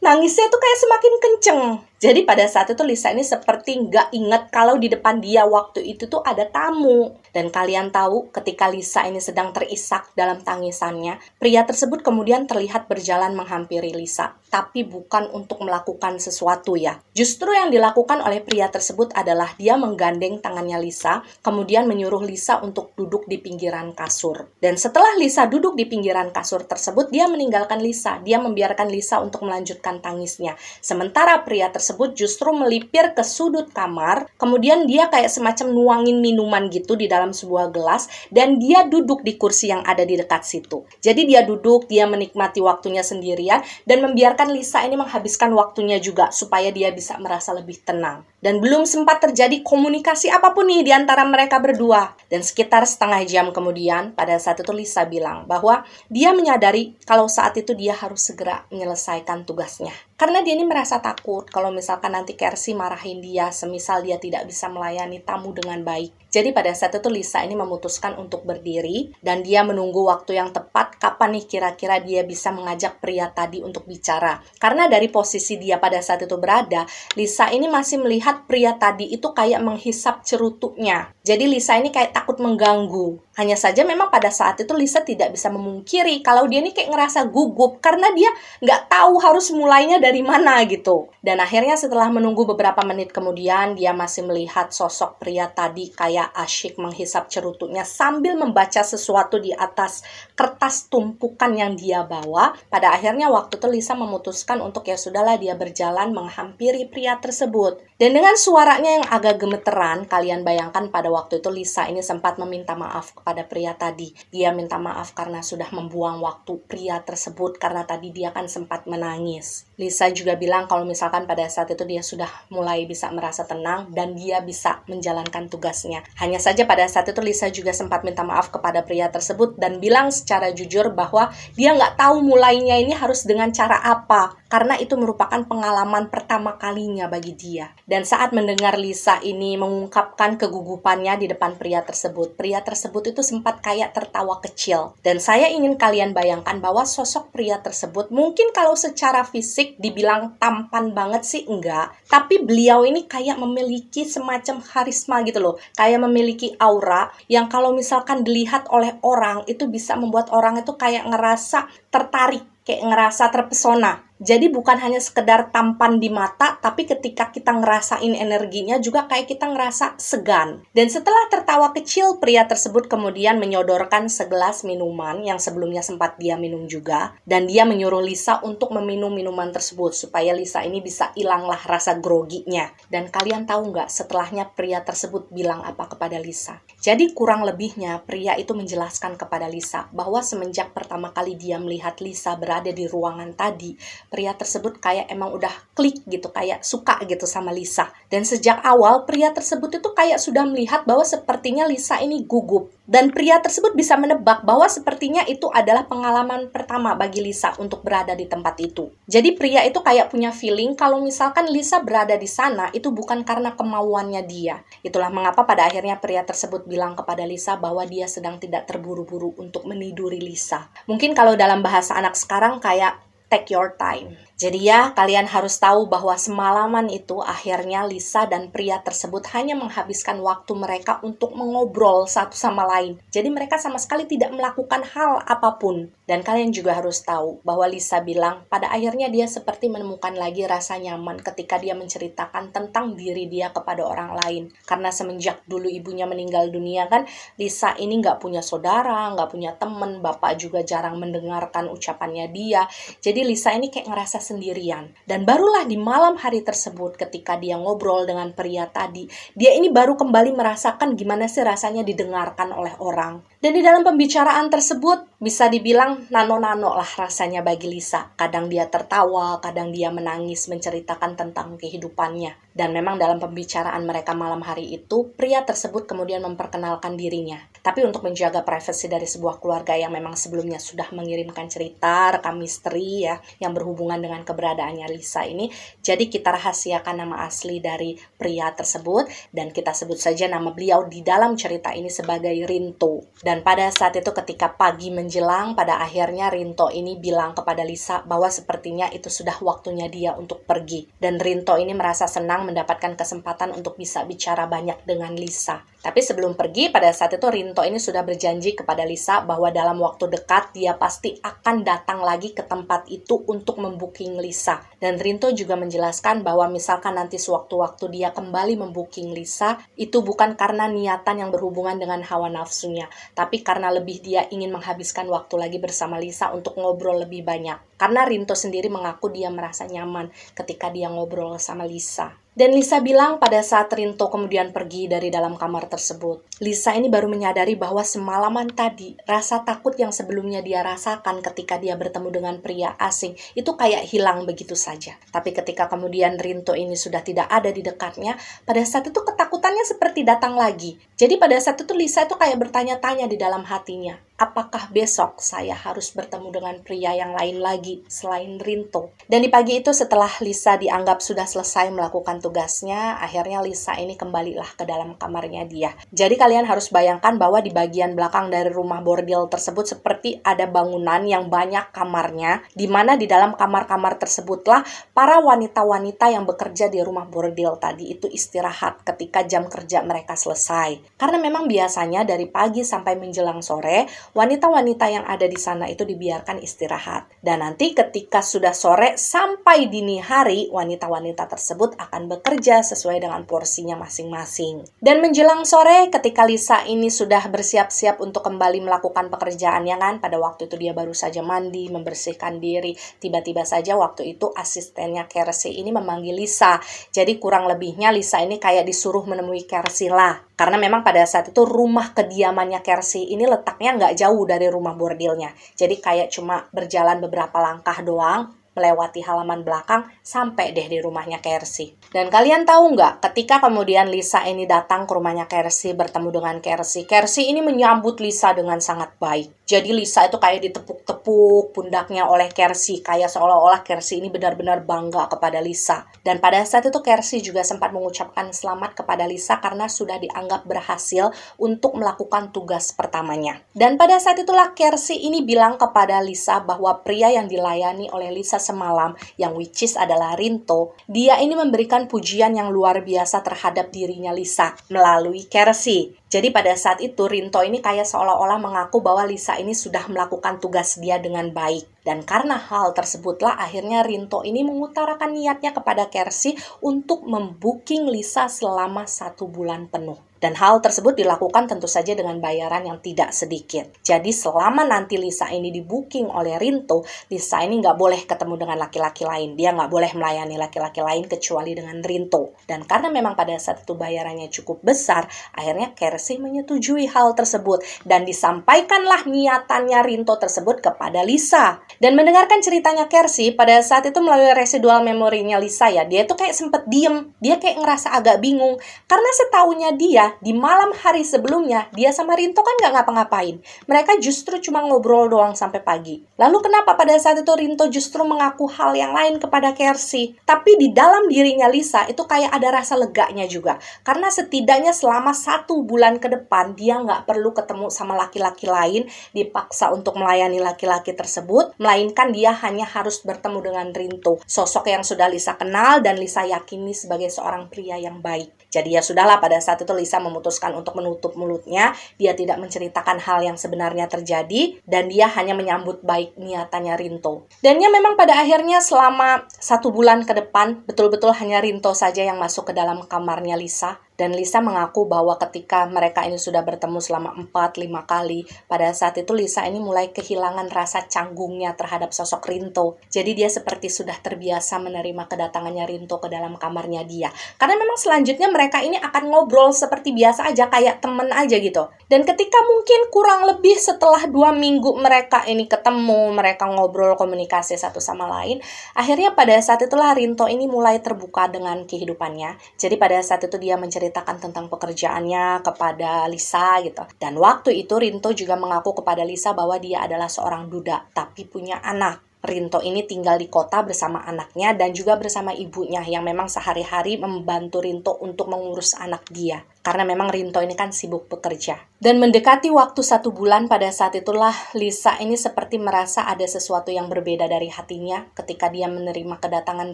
nangisnya tuh kayak semakin kenceng. Jadi pada saat itu Lisa ini seperti nggak ingat kalau di depan dia waktu itu tuh ada tamu. Dan kalian tahu ketika Lisa ini sedang terisak dalam tangisannya, pria tersebut kemudian terlihat berjalan menghampiri Lisa. Tapi bukan untuk melakukan sesuatu ya. Justru yang dilakukan oleh pria tersebut adalah dia menggandeng tangannya Lisa, kemudian menyuruh Lisa untuk duduk di pinggiran kasur. Dan setelah Lisa duduk di pinggiran kasur tersebut, dia meninggalkan Lisa. Dia membiarkan Lisa untuk melanjutkan tangisnya. Sementara pria tersebut justru melipir ke sudut kamar, kemudian dia kayak semacam nuangin minuman gitu di dalam sebuah gelas, dan dia duduk di kursi yang ada di dekat situ. Jadi dia duduk, dia menikmati waktunya sendirian, dan membiarkan Lisa ini menghabiskan waktunya juga, supaya dia bisa merasa lebih tenang. Dan belum sempat terjadi komunikasi apapun nih di antara mereka berdua. Dan sekitar setengah jam kemudian, pada saat itu Lisa bilang bahwa dia menyadari kalau saat itu dia harus segera menyelesaikan tugasnya. Karena dia ini merasa takut kalau misalkan nanti Kersi marahin dia, semisal dia tidak bisa melayani tamu dengan baik. Jadi pada saat itu Lisa ini memutuskan untuk berdiri, dan dia menunggu waktu yang tepat kapan nih kira-kira dia bisa mengajak pria tadi untuk bicara. Karena dari posisi dia pada saat itu berada, Lisa ini masih melihat pria tadi itu kayak menghisap cerutuknya. Jadi Lisa ini kayak takut mengganggu. Hanya saja memang pada saat itu Lisa tidak bisa memungkiri kalau dia ini kayak ngerasa gugup karena dia nggak tahu harus mulainya dari mana gitu. Dan akhirnya setelah menunggu beberapa menit kemudian, dia masih melihat sosok pria tadi kayak asyik menghisap cerutuknya sambil membaca sesuatu di atas kertas tumpukan yang dia bawa. Pada akhirnya waktu itu Lisa memutuskan untuk ya sudahlah, dia berjalan menghampiri pria tersebut. Dan dengan suaranya yang agak gemeteran, kalian bayangkan pada waktu itu Lisa ini sempat meminta maaf kepada pria tadi. Dia minta maaf karena sudah membuang waktu pria tersebut karena tadi dia kan sempat menangis. Lisa juga bilang kalau misalkan pada saat itu dia sudah mulai bisa merasa tenang dan dia bisa menjalankan tugasnya. Hanya saja pada saat itu Lisa juga sempat minta maaf kepada pria tersebut dan bilang secara jujur bahwa dia nggak tahu mulainya ini harus dengan cara apa, karena itu merupakan pengalaman pertama kalinya bagi dia. Dan saat mendengar Lisa ini mengungkapkan kegugupannya di depan pria tersebut itu sempat kayak tertawa kecil. Dan saya ingin kalian bayangkan bahwa sosok pria tersebut mungkin kalau secara fisik dibilang tampan banget sih enggak, tapi beliau ini kayak memiliki semacam karisma gitu loh, kayak memiliki aura yang kalau misalkan dilihat oleh orang itu bisa membuat orang itu kayak ngerasa tertarik, kayak ngerasa terpesona. Jadi bukan hanya sekedar tampan di mata, tapi ketika kita ngerasain energinya juga kayak kita ngerasa segan. Dan setelah tertawa kecil, pria tersebut kemudian menyodorkan segelas minuman yang sebelumnya sempat dia minum juga. Dan dia menyuruh Lisa untuk meminum minuman tersebut, supaya Lisa ini bisa hilanglah rasa groginya. Dan kalian tahu nggak setelahnya pria tersebut bilang apa kepada Lisa? Jadi kurang lebihnya pria itu menjelaskan kepada Lisa bahwa semenjak pertama kali dia melihat Lisa berada di ruangan tadi, pria tersebut kayak emang udah klik gitu, kayak suka gitu sama Lisa. Dan sejak awal pria tersebut itu kayak sudah melihat bahwa sepertinya Lisa ini gugup. Dan pria tersebut bisa menebak bahwa sepertinya itu adalah pengalaman pertama bagi Lisa untuk berada di tempat itu. Jadi pria itu kayak punya feeling kalau misalkan Lisa berada di sana itu bukan karena kemauannya dia. Itulah mengapa pada akhirnya pria tersebut bilang kepada Lisa bahwa dia sedang tidak terburu-buru untuk meniduri Lisa. Mungkin kalau dalam bahasa anak sekarang kayak take your time. Jadi ya, kalian harus tahu bahwa semalaman itu akhirnya Lisa dan pria tersebut hanya menghabiskan waktu mereka untuk mengobrol satu sama lain. Jadi mereka sama sekali tidak melakukan hal apapun. Dan kalian juga harus tahu bahwa Lisa bilang pada akhirnya dia seperti menemukan lagi rasa nyaman ketika dia menceritakan tentang diri dia kepada orang lain. Karena semenjak dulu ibunya meninggal dunia kan, Lisa ini nggak punya saudara, nggak punya teman, bapak juga jarang mendengarkan ucapannya dia. Jadi Lisa ini kayak ngerasa sendirian. Dan barulah di malam hari tersebut ketika dia ngobrol dengan pria tadi, dia ini baru kembali merasakan gimana sih rasanya didengarkan oleh orang. Dan di dalam pembicaraan tersebut bisa dibilang nano-nano lah rasanya bagi Lisa. Kadang dia tertawa, kadang dia menangis menceritakan tentang kehidupannya. Dan memang dalam pembicaraan mereka malam hari itu, pria tersebut kemudian memperkenalkan dirinya. Tapi untuk menjaga privasi dari sebuah keluarga yang memang sebelumnya sudah mengirimkan cerita, rekam misteri ya, yang berhubungan dengan keberadaannya Lisa ini, jadi kita rahasiakan nama asli dari pria tersebut, dan kita sebut saja nama beliau di dalam cerita ini sebagai Rinto. Dan pada saat itu ketika pagi menjelang, pada akhirnya Rinto ini bilang kepada Lisa bahwa sepertinya itu sudah waktunya dia untuk pergi. Dan Rinto ini merasa senang mendapatkan kesempatan untuk bisa bicara banyak dengan Lisa. Tapi sebelum pergi, pada saat itu Rinto ini sudah berjanji kepada Lisa bahwa dalam waktu dekat dia pasti akan datang lagi ke tempat itu untuk membooking Lisa. Dan Rinto juga menjelaskan bahwa misalkan nanti sewaktu-waktu dia kembali membooking Lisa, itu bukan karena niatan yang berhubungan dengan hawa nafsunya, tapi karena lebih dia ingin menghabiskan waktu lagi bersama Lisa untuk ngobrol lebih banyak. Karena Rinto sendiri mengaku dia merasa nyaman ketika dia ngobrol sama Lisa. Dan Lisa bilang pada saat Rinto kemudian pergi dari dalam kamar tersebut, Lisa ini baru menyadari bahwa semalaman tadi, rasa takut yang sebelumnya dia rasakan ketika dia bertemu dengan pria asing, itu kayak hilang begitu saja. Tapi ketika kemudian Rinto ini sudah tidak ada di dekatnya, pada saat itu ketakutannya seperti datang lagi. Jadi pada saat itu Lisa itu kayak bertanya-tanya di dalam hatinya, apakah besok saya harus bertemu dengan pria yang lain lagi selain Rinto? Dan di pagi itu setelah Lisa dianggap sudah selesai melakukan tugasnya, akhirnya Lisa ini kembalilah ke dalam kamarnya dia. Jadi kalian harus bayangkan bahwa di bagian belakang dari rumah bordil tersebut seperti ada bangunan yang banyak kamarnya, di mana di dalam kamar-kamar tersebutlah para wanita-wanita yang bekerja di rumah bordil tadi itu istirahat ketika jam kerja mereka selesai. Karena memang biasanya dari pagi sampai menjelang sore, wanita-wanita yang ada di sana itu dibiarkan istirahat. Dan nanti ketika sudah sore sampai dini hari, wanita-wanita tersebut akan bekerja sesuai dengan porsinya masing-masing. Dan menjelang sore ketika Lisa ini sudah bersiap-siap untuk kembali melakukan pekerjaannya kan, pada waktu itu dia baru saja mandi, membersihkan diri. Tiba-tiba saja waktu itu asistennya Kersey ini memanggil Lisa. Jadi kurang lebihnya Lisa ini kayak disuruh menemui Kersey lah. Karena memang pada saat itu rumah kediamannya Kersey ini letaknya nggak jauh dari rumah bordilnya. Jadi kayak cuma berjalan beberapa langkah doang, melewati halaman belakang, sampai deh di rumahnya Kersey. Dan kalian tahu nggak, ketika kemudian Lisa ini datang ke rumahnya Kersey, bertemu dengan Kersey, Kersey ini menyambut Lisa dengan sangat baik. Jadi Lisa itu kayak ditepuk-tepuk pundaknya oleh Kersey, kayak seolah-olah Kersey ini benar-benar bangga kepada Lisa. Dan pada saat itu Kersey juga sempat mengucapkan selamat kepada Lisa karena sudah dianggap berhasil untuk melakukan tugas pertamanya. Dan pada saat itulah Kersey ini bilang kepada Lisa bahwa pria yang dilayani oleh Lisa semalam, yang which is adalah Rinto, dia ini memberikan pujian yang luar biasa terhadap dirinya Lisa melalui Kersey. Jadi pada saat itu Rinto ini kayak seolah-olah mengaku bahwa Lisa ini sudah melakukan tugas dia dengan baik. Dan karena hal tersebutlah akhirnya Rinto ini mengutarakan niatnya kepada Kersey untuk membooking Lisa selama 1 bulan penuh. Dan hal tersebut dilakukan tentu saja dengan bayaran yang tidak sedikit. Jadi selama nanti Lisa ini di-booking oleh Rinto, Lisa ini nggak boleh ketemu dengan laki-laki lain. Dia nggak boleh melayani laki-laki lain kecuali dengan Rinto. Dan karena memang pada saat itu bayarannya cukup besar, akhirnya Kersey menyetujui hal tersebut. Dan disampaikanlah niatannya Rinto tersebut kepada Lisa. Dan mendengarkan ceritanya Kersey, pada saat itu melalui residual memorinya Lisa ya, dia tuh kayak sempet diem. Dia kayak ngerasa agak bingung. Karena setahunya dia, di malam hari sebelumnya, dia sama Rinto kan nggak ngapa-ngapain. Mereka justru cuma ngobrol doang sampai pagi. Lalu kenapa pada saat itu Rinto justru mengaku hal yang lain kepada Kersey? Tapi di dalam dirinya Lisa itu kayak ada rasa leganya juga. Karena setidaknya selama 1 bulan ke depan, dia nggak perlu ketemu sama laki-laki lain, dipaksa untuk melayani laki-laki tersebut, melainkan dia hanya harus bertemu dengan Rinto, sosok yang sudah Lisa kenal dan Lisa yakini sebagai seorang pria yang baik. Jadi ya sudahlah, pada saat itu Lisa memutuskan untuk menutup mulutnya. Dia tidak menceritakan hal yang sebenarnya terjadi dan dia hanya menyambut baik niatannya Rinto. Dan ya memang pada akhirnya selama 1 bulan ke depan, betul-betul hanya Rinto saja yang masuk ke dalam kamarnya Lisa. Dan Lisa mengaku bahwa ketika mereka ini sudah bertemu selama 4-5 kali, pada saat itu Lisa ini mulai kehilangan rasa canggungnya terhadap sosok Rinto. Jadi dia seperti sudah terbiasa menerima kedatangannya Rinto ke dalam kamarnya dia. Karena memang selanjutnya mereka ini akan ngobrol seperti biasa aja, kayak temen aja gitu. Dan ketika mungkin kurang lebih setelah 2 minggu mereka ini ketemu, mereka ngobrol komunikasi satu sama lain, akhirnya pada saat itulah Rinto ini mulai terbuka dengan kehidupannya. Jadi pada saat itu dia menceritakan menceritakan tentang pekerjaannya kepada Lisa gitu. Dan waktu itu Rinto juga mengaku kepada Lisa bahwa dia adalah seorang duda, tapi punya anak. Rinto ini tinggal di kota bersama anaknya dan juga bersama ibunya yang memang sehari-hari membantu Rinto untuk mengurus anak dia. Karena memang Rinto ini kan sibuk bekerja. Dan mendekati waktu 1 bulan, pada saat itulah Lisa ini seperti merasa ada sesuatu yang berbeda dari hatinya ketika dia menerima kedatangan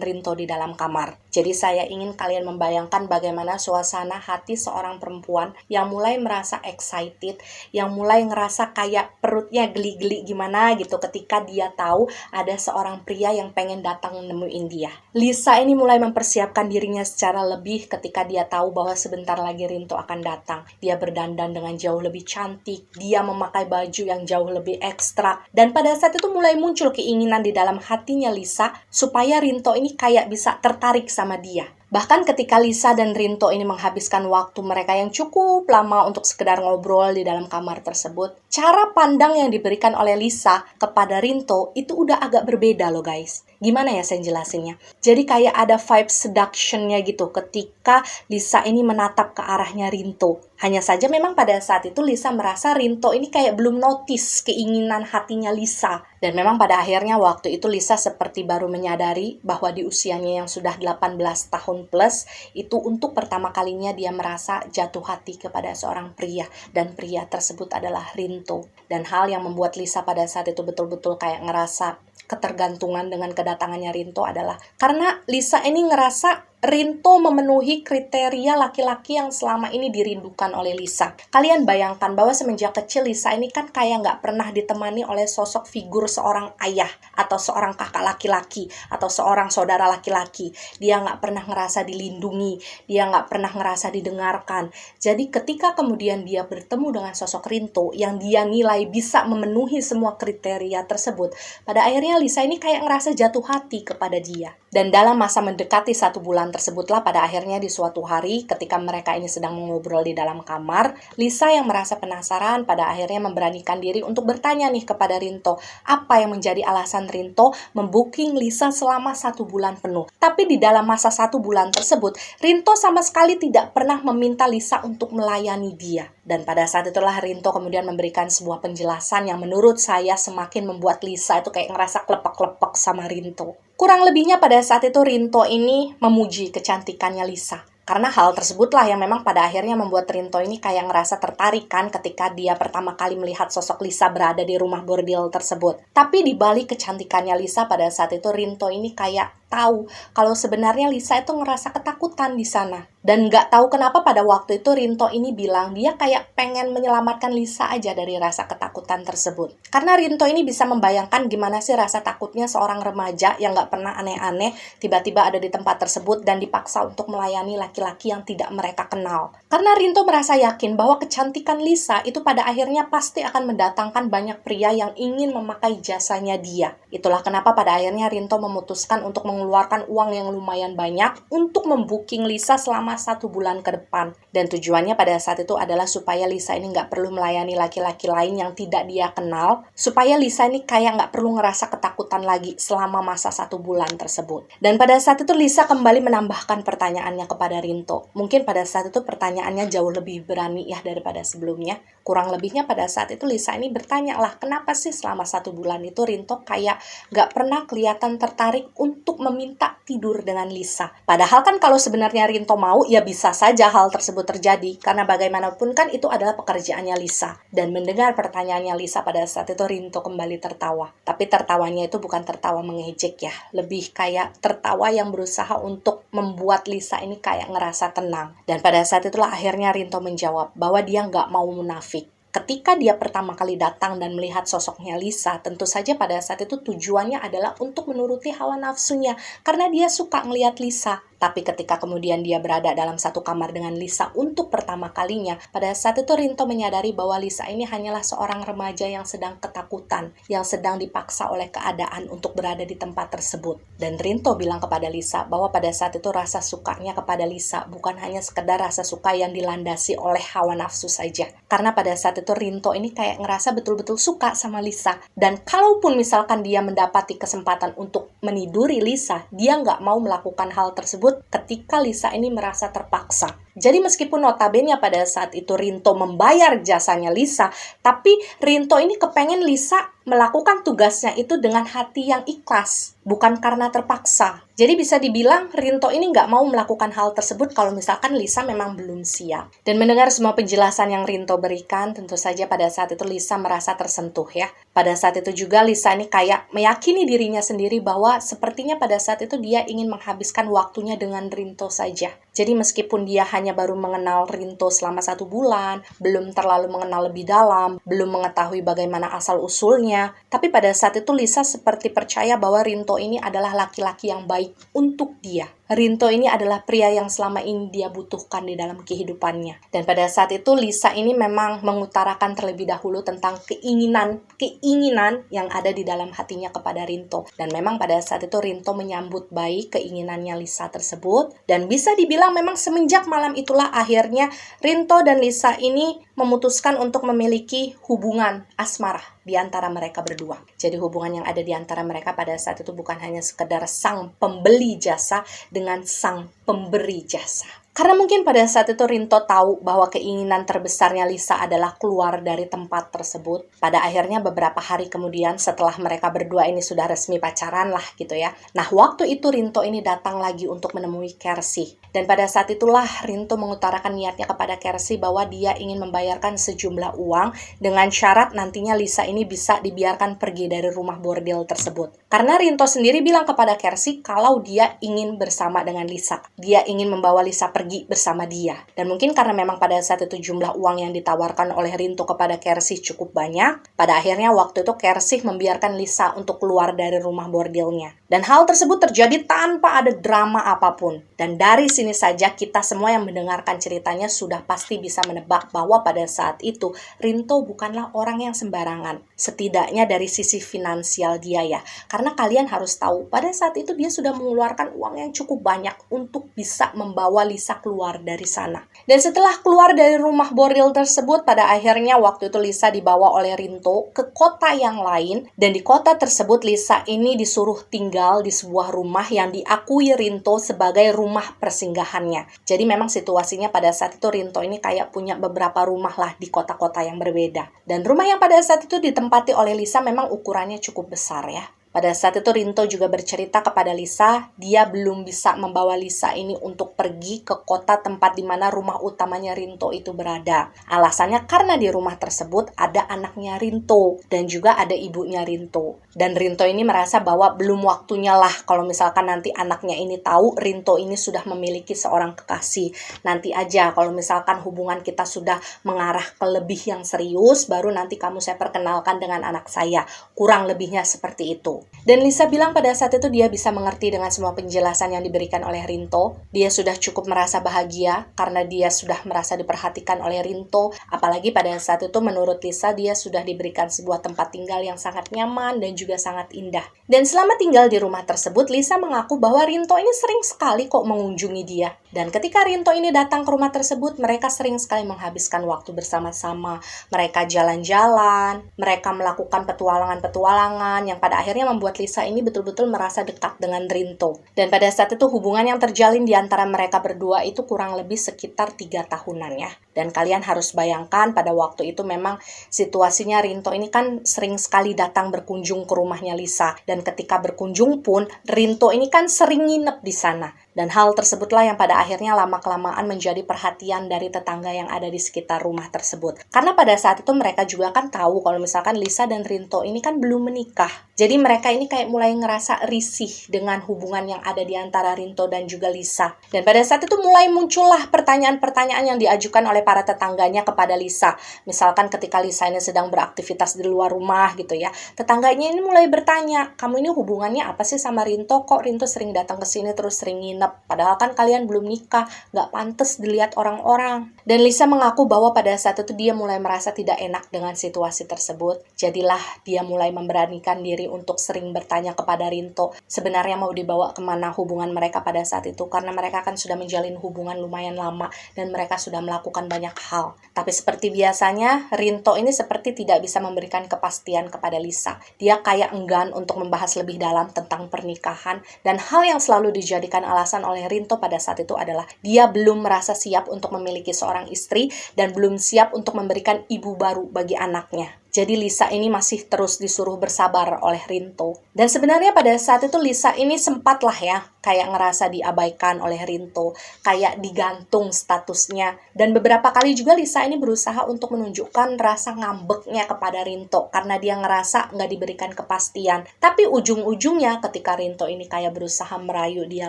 Rinto di dalam kamar. Jadi saya ingin kalian membayangkan bagaimana suasana hati seorang perempuan yang mulai merasa excited, yang mulai ngerasa kayak perutnya geli-geli gimana gitu ketika dia tahu ada seorang pria yang pengen datang nemuin dia. Lisa ini mulai mempersiapkan dirinya secara lebih ketika dia tahu bahwa sebentar lagi Rinto akan datang. Dia berdandan dengan jauh lebih cantik, dia memakai baju yang jauh lebih ekstra, dan pada saat itu mulai muncul keinginan di dalam hatinya Lisa supaya Rinto ini kayak bisa tertarik sama dia. Bahkan ketika Lisa dan Rinto ini menghabiskan waktu mereka yang cukup lama untuk sekedar ngobrol di dalam kamar tersebut, cara pandang yang diberikan oleh Lisa kepada Rinto itu udah agak berbeda loh guys. Gimana ya saya jelasinnya? Jadi kayak ada vibe seduction-nya gitu ketika Lisa ini menatap ke arahnya Rinto. Hanya saja memang pada saat itu Lisa merasa Rinto ini kayak belum notice keinginan hatinya Lisa. Dan memang pada akhirnya waktu itu Lisa seperti baru menyadari bahwa di usianya yang sudah 18 tahun plus, itu untuk pertama kalinya dia merasa jatuh hati kepada seorang pria. Dan pria tersebut adalah Rinto. Dan hal yang membuat Lisa pada saat itu betul-betul kayak ngerasa ketergantungan dengan kedatangannya Rinto adalah karena Lisa ini ngerasa Rinto memenuhi kriteria laki-laki yang selama ini dirindukan oleh Lisa. Kalian bayangkan bahwa semenjak kecil Lisa ini kan kayak nggak pernah ditemani oleh sosok figur seorang ayah atau seorang kakak laki-laki atau seorang saudara laki-laki. Dia nggak pernah ngerasa dilindungi, dia nggak pernah ngerasa didengarkan. Jadi ketika kemudian dia bertemu dengan sosok Rinto yang dia nilai bisa memenuhi semua kriteria tersebut, pada akhirnya Lisa ini kayak ngerasa jatuh hati kepada dia. Dan dalam masa mendekati 1 bulan tersebutlah pada akhirnya di suatu hari ketika mereka ini sedang mengobrol di dalam kamar, Lisa yang merasa penasaran pada akhirnya memberanikan diri untuk bertanya nih kepada Rinto, apa yang menjadi alasan Rinto membooking Lisa selama 1 bulan penuh. Tapi di dalam masa 1 bulan tersebut, Rinto sama sekali tidak pernah meminta Lisa untuk melayani dia. Dan pada saat itulah Rinto kemudian memberikan sebuah penjelasan yang menurut saya semakin membuat Lisa itu kayak ngerasa klepek-klepek sama Rinto. Kurang lebihnya pada saat itu Rinto ini memuji kecantikannya Lisa. Karena hal tersebutlah yang memang pada akhirnya membuat Rinto ini kayak ngerasa tertarik kan ketika dia pertama kali melihat sosok Lisa berada di rumah bordil tersebut. Tapi di balik kecantikannya Lisa pada saat itu Rinto ini kayak tahu kalau sebenarnya Lisa itu ngerasa ketakutan di sana. Dan nggak tahu kenapa pada waktu itu Rinto ini bilang dia kayak pengen menyelamatkan Lisa aja dari rasa ketakutan tersebut. Karena Rinto ini bisa membayangkan gimana sih rasa takutnya seorang remaja yang nggak pernah aneh-aneh tiba-tiba ada di tempat tersebut dan dipaksa untuk melayani laki-laki yang tidak mereka kenal. Karena Rinto merasa yakin bahwa kecantikan Lisa itu pada akhirnya pasti akan mendatangkan banyak pria yang ingin memakai jasanya dia. Itulah kenapa pada akhirnya Rinto memutuskan untuk mengeluarkan uang yang lumayan banyak untuk membooking Lisa selama 1 bulan ke depan. Dan tujuannya pada saat itu adalah supaya Lisa ini nggak perlu melayani laki-laki lain yang tidak dia kenal, supaya Lisa ini kayak nggak perlu ngerasa ketakutan lagi selama masa 1 bulan tersebut. Dan pada saat itu Lisa kembali menambahkan pertanyaannya kepada Rinto. Mungkin pada saat itu pertanyaannya jauh lebih berani ya daripada sebelumnya. Kurang lebihnya pada saat itu Lisa ini bertanya lah, kenapa sih selama 1 bulan itu Rinto kayak nggak pernah kelihatan tertarik untuk meminta tidur dengan Lisa. Padahal kan kalau sebenarnya Rinto mau, ya bisa saja hal tersebut terjadi. Karena bagaimanapun kan itu adalah pekerjaannya Lisa. Dan mendengar pertanyaannya Lisa pada saat itu Rinto kembali tertawa. Tapi tertawanya itu bukan tertawa mengejek ya. Lebih kayak tertawa yang berusaha untuk membuat Lisa ini kayak ngerasa tenang. Dan pada saat itulah akhirnya Rinto menjawab bahwa dia nggak mau munafik. Ketika dia pertama kali datang dan melihat sosoknya Lisa, tentu saja pada saat itu tujuannya adalah untuk menuruti hawa nafsunya, karena dia suka ngelihat Lisa. Tapi ketika kemudian dia berada dalam satu kamar dengan Lisa untuk pertama kalinya, pada saat itu Rinto menyadari bahwa Lisa ini hanyalah seorang remaja yang sedang ketakutan, yang sedang dipaksa oleh keadaan untuk berada di tempat tersebut. Dan Rinto bilang kepada Lisa bahwa pada saat itu rasa sukanya kepada Lisa bukan hanya sekedar rasa suka yang dilandasi oleh hawa nafsu saja. Karena pada saat itu Rinto ini kayak ngerasa betul-betul suka sama Lisa. Dan kalaupun misalkan dia mendapati kesempatan untuk meniduri Lisa, dia nggak mau melakukan hal tersebut tersebut ketika Lisa ini merasa terpaksa. Jadi meskipun notabene pada saat itu Rinto membayar jasanya Lisa, tapi Rinto ini kepengen Lisa melakukan tugasnya itu dengan hati yang ikhlas, bukan karena terpaksa. Jadi bisa dibilang Rinto ini nggak mau melakukan hal tersebut kalau misalkan Lisa memang belum siap. Dan mendengar semua penjelasan yang Rinto berikan, tentu saja pada saat itu Lisa merasa tersentuh ya. Pada saat itu juga Lisa ini kayak meyakini dirinya sendiri bahwa sepertinya pada saat itu dia ingin menghabiskan waktunya dengan Rinto saja. Jadi meskipun dia hanya baru mengenal Rinto selama 1 bulan, belum terlalu mengenal lebih dalam, belum mengetahui bagaimana asal-usulnya, tapi pada saat itu Lisa seperti percaya bahwa Rinto ini adalah laki-laki yang baik untuk dia. Rinto ini adalah pria yang selama ini dia butuhkan di dalam kehidupannya. Dan pada saat itu Lisa ini memang mengutarakan terlebih dahulu tentang keinginan yang ada di dalam hatinya kepada Rinto. Dan memang pada saat itu Rinto menyambut baik keinginannya Lisa tersebut. Dan bisa dibilang memang semenjak malam itulah akhirnya Rinto dan Lisa ini memutuskan untuk memiliki hubungan asmara di antara mereka berdua. Jadi hubungan yang ada di antara mereka pada saat itu bukan hanya sekedar sang pembeli jasa dengan sang pemberi jasa. Karena mungkin pada saat itu Rinto tahu bahwa keinginan terbesarnya Lisa adalah keluar dari tempat tersebut. Pada akhirnya beberapa hari kemudian setelah mereka berdua ini sudah resmi pacaran lah gitu ya. Nah waktu itu Rinto ini datang lagi untuk menemui Kersi. Dan pada saat itulah Rinto mengutarakan niatnya kepada Kersi bahwa dia ingin membayarkan sejumlah uang dengan syarat nantinya Lisa ini bisa dibiarkan pergi dari rumah bordel tersebut. Karena Rinto sendiri bilang kepada Kersi kalau dia ingin bersama dengan Lisa. Dia ingin membawa Lisa pergi bersama dia. Dan mungkin karena memang pada saat itu jumlah uang yang ditawarkan oleh Rinto kepada Kersi cukup banyak, pada akhirnya waktu itu Kersi membiarkan Lisa untuk keluar dari rumah bordelnya. Dan hal tersebut terjadi tanpa ada drama apapun. Dan dari sini saja kita semua yang mendengarkan ceritanya sudah pasti bisa menebak bahwa pada saat itu Rinto bukanlah orang yang sembarangan. Setidaknya dari sisi finansial dia ya. Karena kalian harus tahu, pada saat itu dia sudah mengeluarkan uang yang cukup banyak untuk bisa membawa Lisa keluar dari sana. Dan setelah keluar dari rumah bordel tersebut, pada akhirnya waktu itu Lisa dibawa oleh Rinto ke kota yang lain. Dan di kota tersebut Lisa ini disuruh tinggal di sebuah rumah yang diakui Rinto sebagai rumah persinggahannya. Jadi memang situasinya pada saat itu Rinto ini kayak punya beberapa rumah lah di kota-kota yang berbeda. Dan rumah yang pada saat itu ditempati oleh Lisa memang ukurannya cukup besar ya. Pada saat itu Rinto juga bercerita kepada Lisa, dia belum bisa membawa Lisa ini untuk pergi ke kota tempat di mana rumah utamanya Rinto itu berada. Alasannya karena di rumah tersebut ada anaknya Rinto dan juga ada ibunya Rinto. Dan Rinto ini merasa bahwa belum waktunya lah kalau misalkan nanti anaknya ini tahu Rinto ini sudah memiliki seorang kekasih. Nanti aja kalau misalkan hubungan kita sudah mengarah ke lebih yang serius, baru nanti kamu saya perkenalkan dengan anak saya. Kurang lebihnya seperti itu. Dan Lisa bilang pada saat itu dia bisa mengerti dengan semua penjelasan yang diberikan oleh Rinto. Dia sudah cukup merasa bahagia karena dia sudah merasa diperhatikan oleh Rinto. Apalagi pada saat itu menurut Lisa dia sudah diberikan sebuah tempat tinggal yang sangat nyaman dan juga sangat indah. Dan selama tinggal di rumah tersebut, Lisa mengaku bahwa Rinto ini sering sekali kok mengunjungi dia. Dan ketika Rinto ini datang ke rumah tersebut, mereka sering sekali menghabiskan waktu bersama-sama. Mereka jalan-jalan, mereka melakukan petualangan-petualangan yang pada akhirnya membuat Lisa ini betul-betul merasa dekat dengan Rinto. Dan pada saat itu hubungan yang terjalin di antara mereka berdua itu kurang lebih sekitar 3 tahunan ya. Dan kalian harus bayangkan pada waktu itu memang situasinya Rinto ini kan sering sekali datang berkunjung ke rumahnya Lisa. Dan ketika berkunjung pun Rinto ini kan sering nginep di sana. Dan hal tersebutlah yang pada akhirnya lama-kelamaan menjadi perhatian dari tetangga yang ada di sekitar rumah tersebut. Karena pada saat itu mereka juga kan tahu kalau misalkan Lisa dan Rinto ini kan belum menikah. Jadi mereka ini kayak mulai ngerasa risih dengan hubungan yang ada di antara Rinto dan juga Lisa. Dan pada saat itu mulai muncullah pertanyaan-pertanyaan yang diajukan oleh para tetangganya kepada Lisa. Misalkan ketika Lisa ini sedang beraktivitas di luar rumah gitu ya. Tetangganya ini mulai bertanya, kamu ini hubungannya apa sih sama Rinto? Kok Rinto sering datang ke sini terus sering nginep? Padahal kan kalian belum nikah, gak pantas dilihat orang-orang. Dan Lisa mengaku bahwa pada saat itu dia mulai merasa tidak enak dengan situasi tersebut. Jadilah dia mulai memberanikan diri untuk sering bertanya kepada Rinto sebenarnya mau dibawa kemana hubungan mereka pada saat itu. Karena mereka kan sudah menjalin hubungan lumayan lama dan mereka sudah melakukan banyak hal. Tapi seperti biasanya, Rinto ini seperti tidak bisa memberikan kepastian kepada Lisa. Dia kayak enggan untuk membahas lebih dalam tentang pernikahan dan hal yang selalu dijadikan alasan alasan oleh Rinto pada saat itu adalah dia belum merasa siap untuk memiliki seorang istri dan belum siap untuk memberikan ibu baru bagi anaknya. Jadi Lisa ini masih terus disuruh bersabar oleh Rinto. Dan sebenarnya pada saat itu Lisa ini sempatlah ya kayak ngerasa diabaikan oleh Rinto, kayak digantung statusnya. Dan beberapa kali juga Lisa ini berusaha untuk menunjukkan rasa ngambeknya kepada Rinto karena dia ngerasa nggak diberikan kepastian. Tapi ujung-ujungnya ketika Rinto ini kayak berusaha merayu dia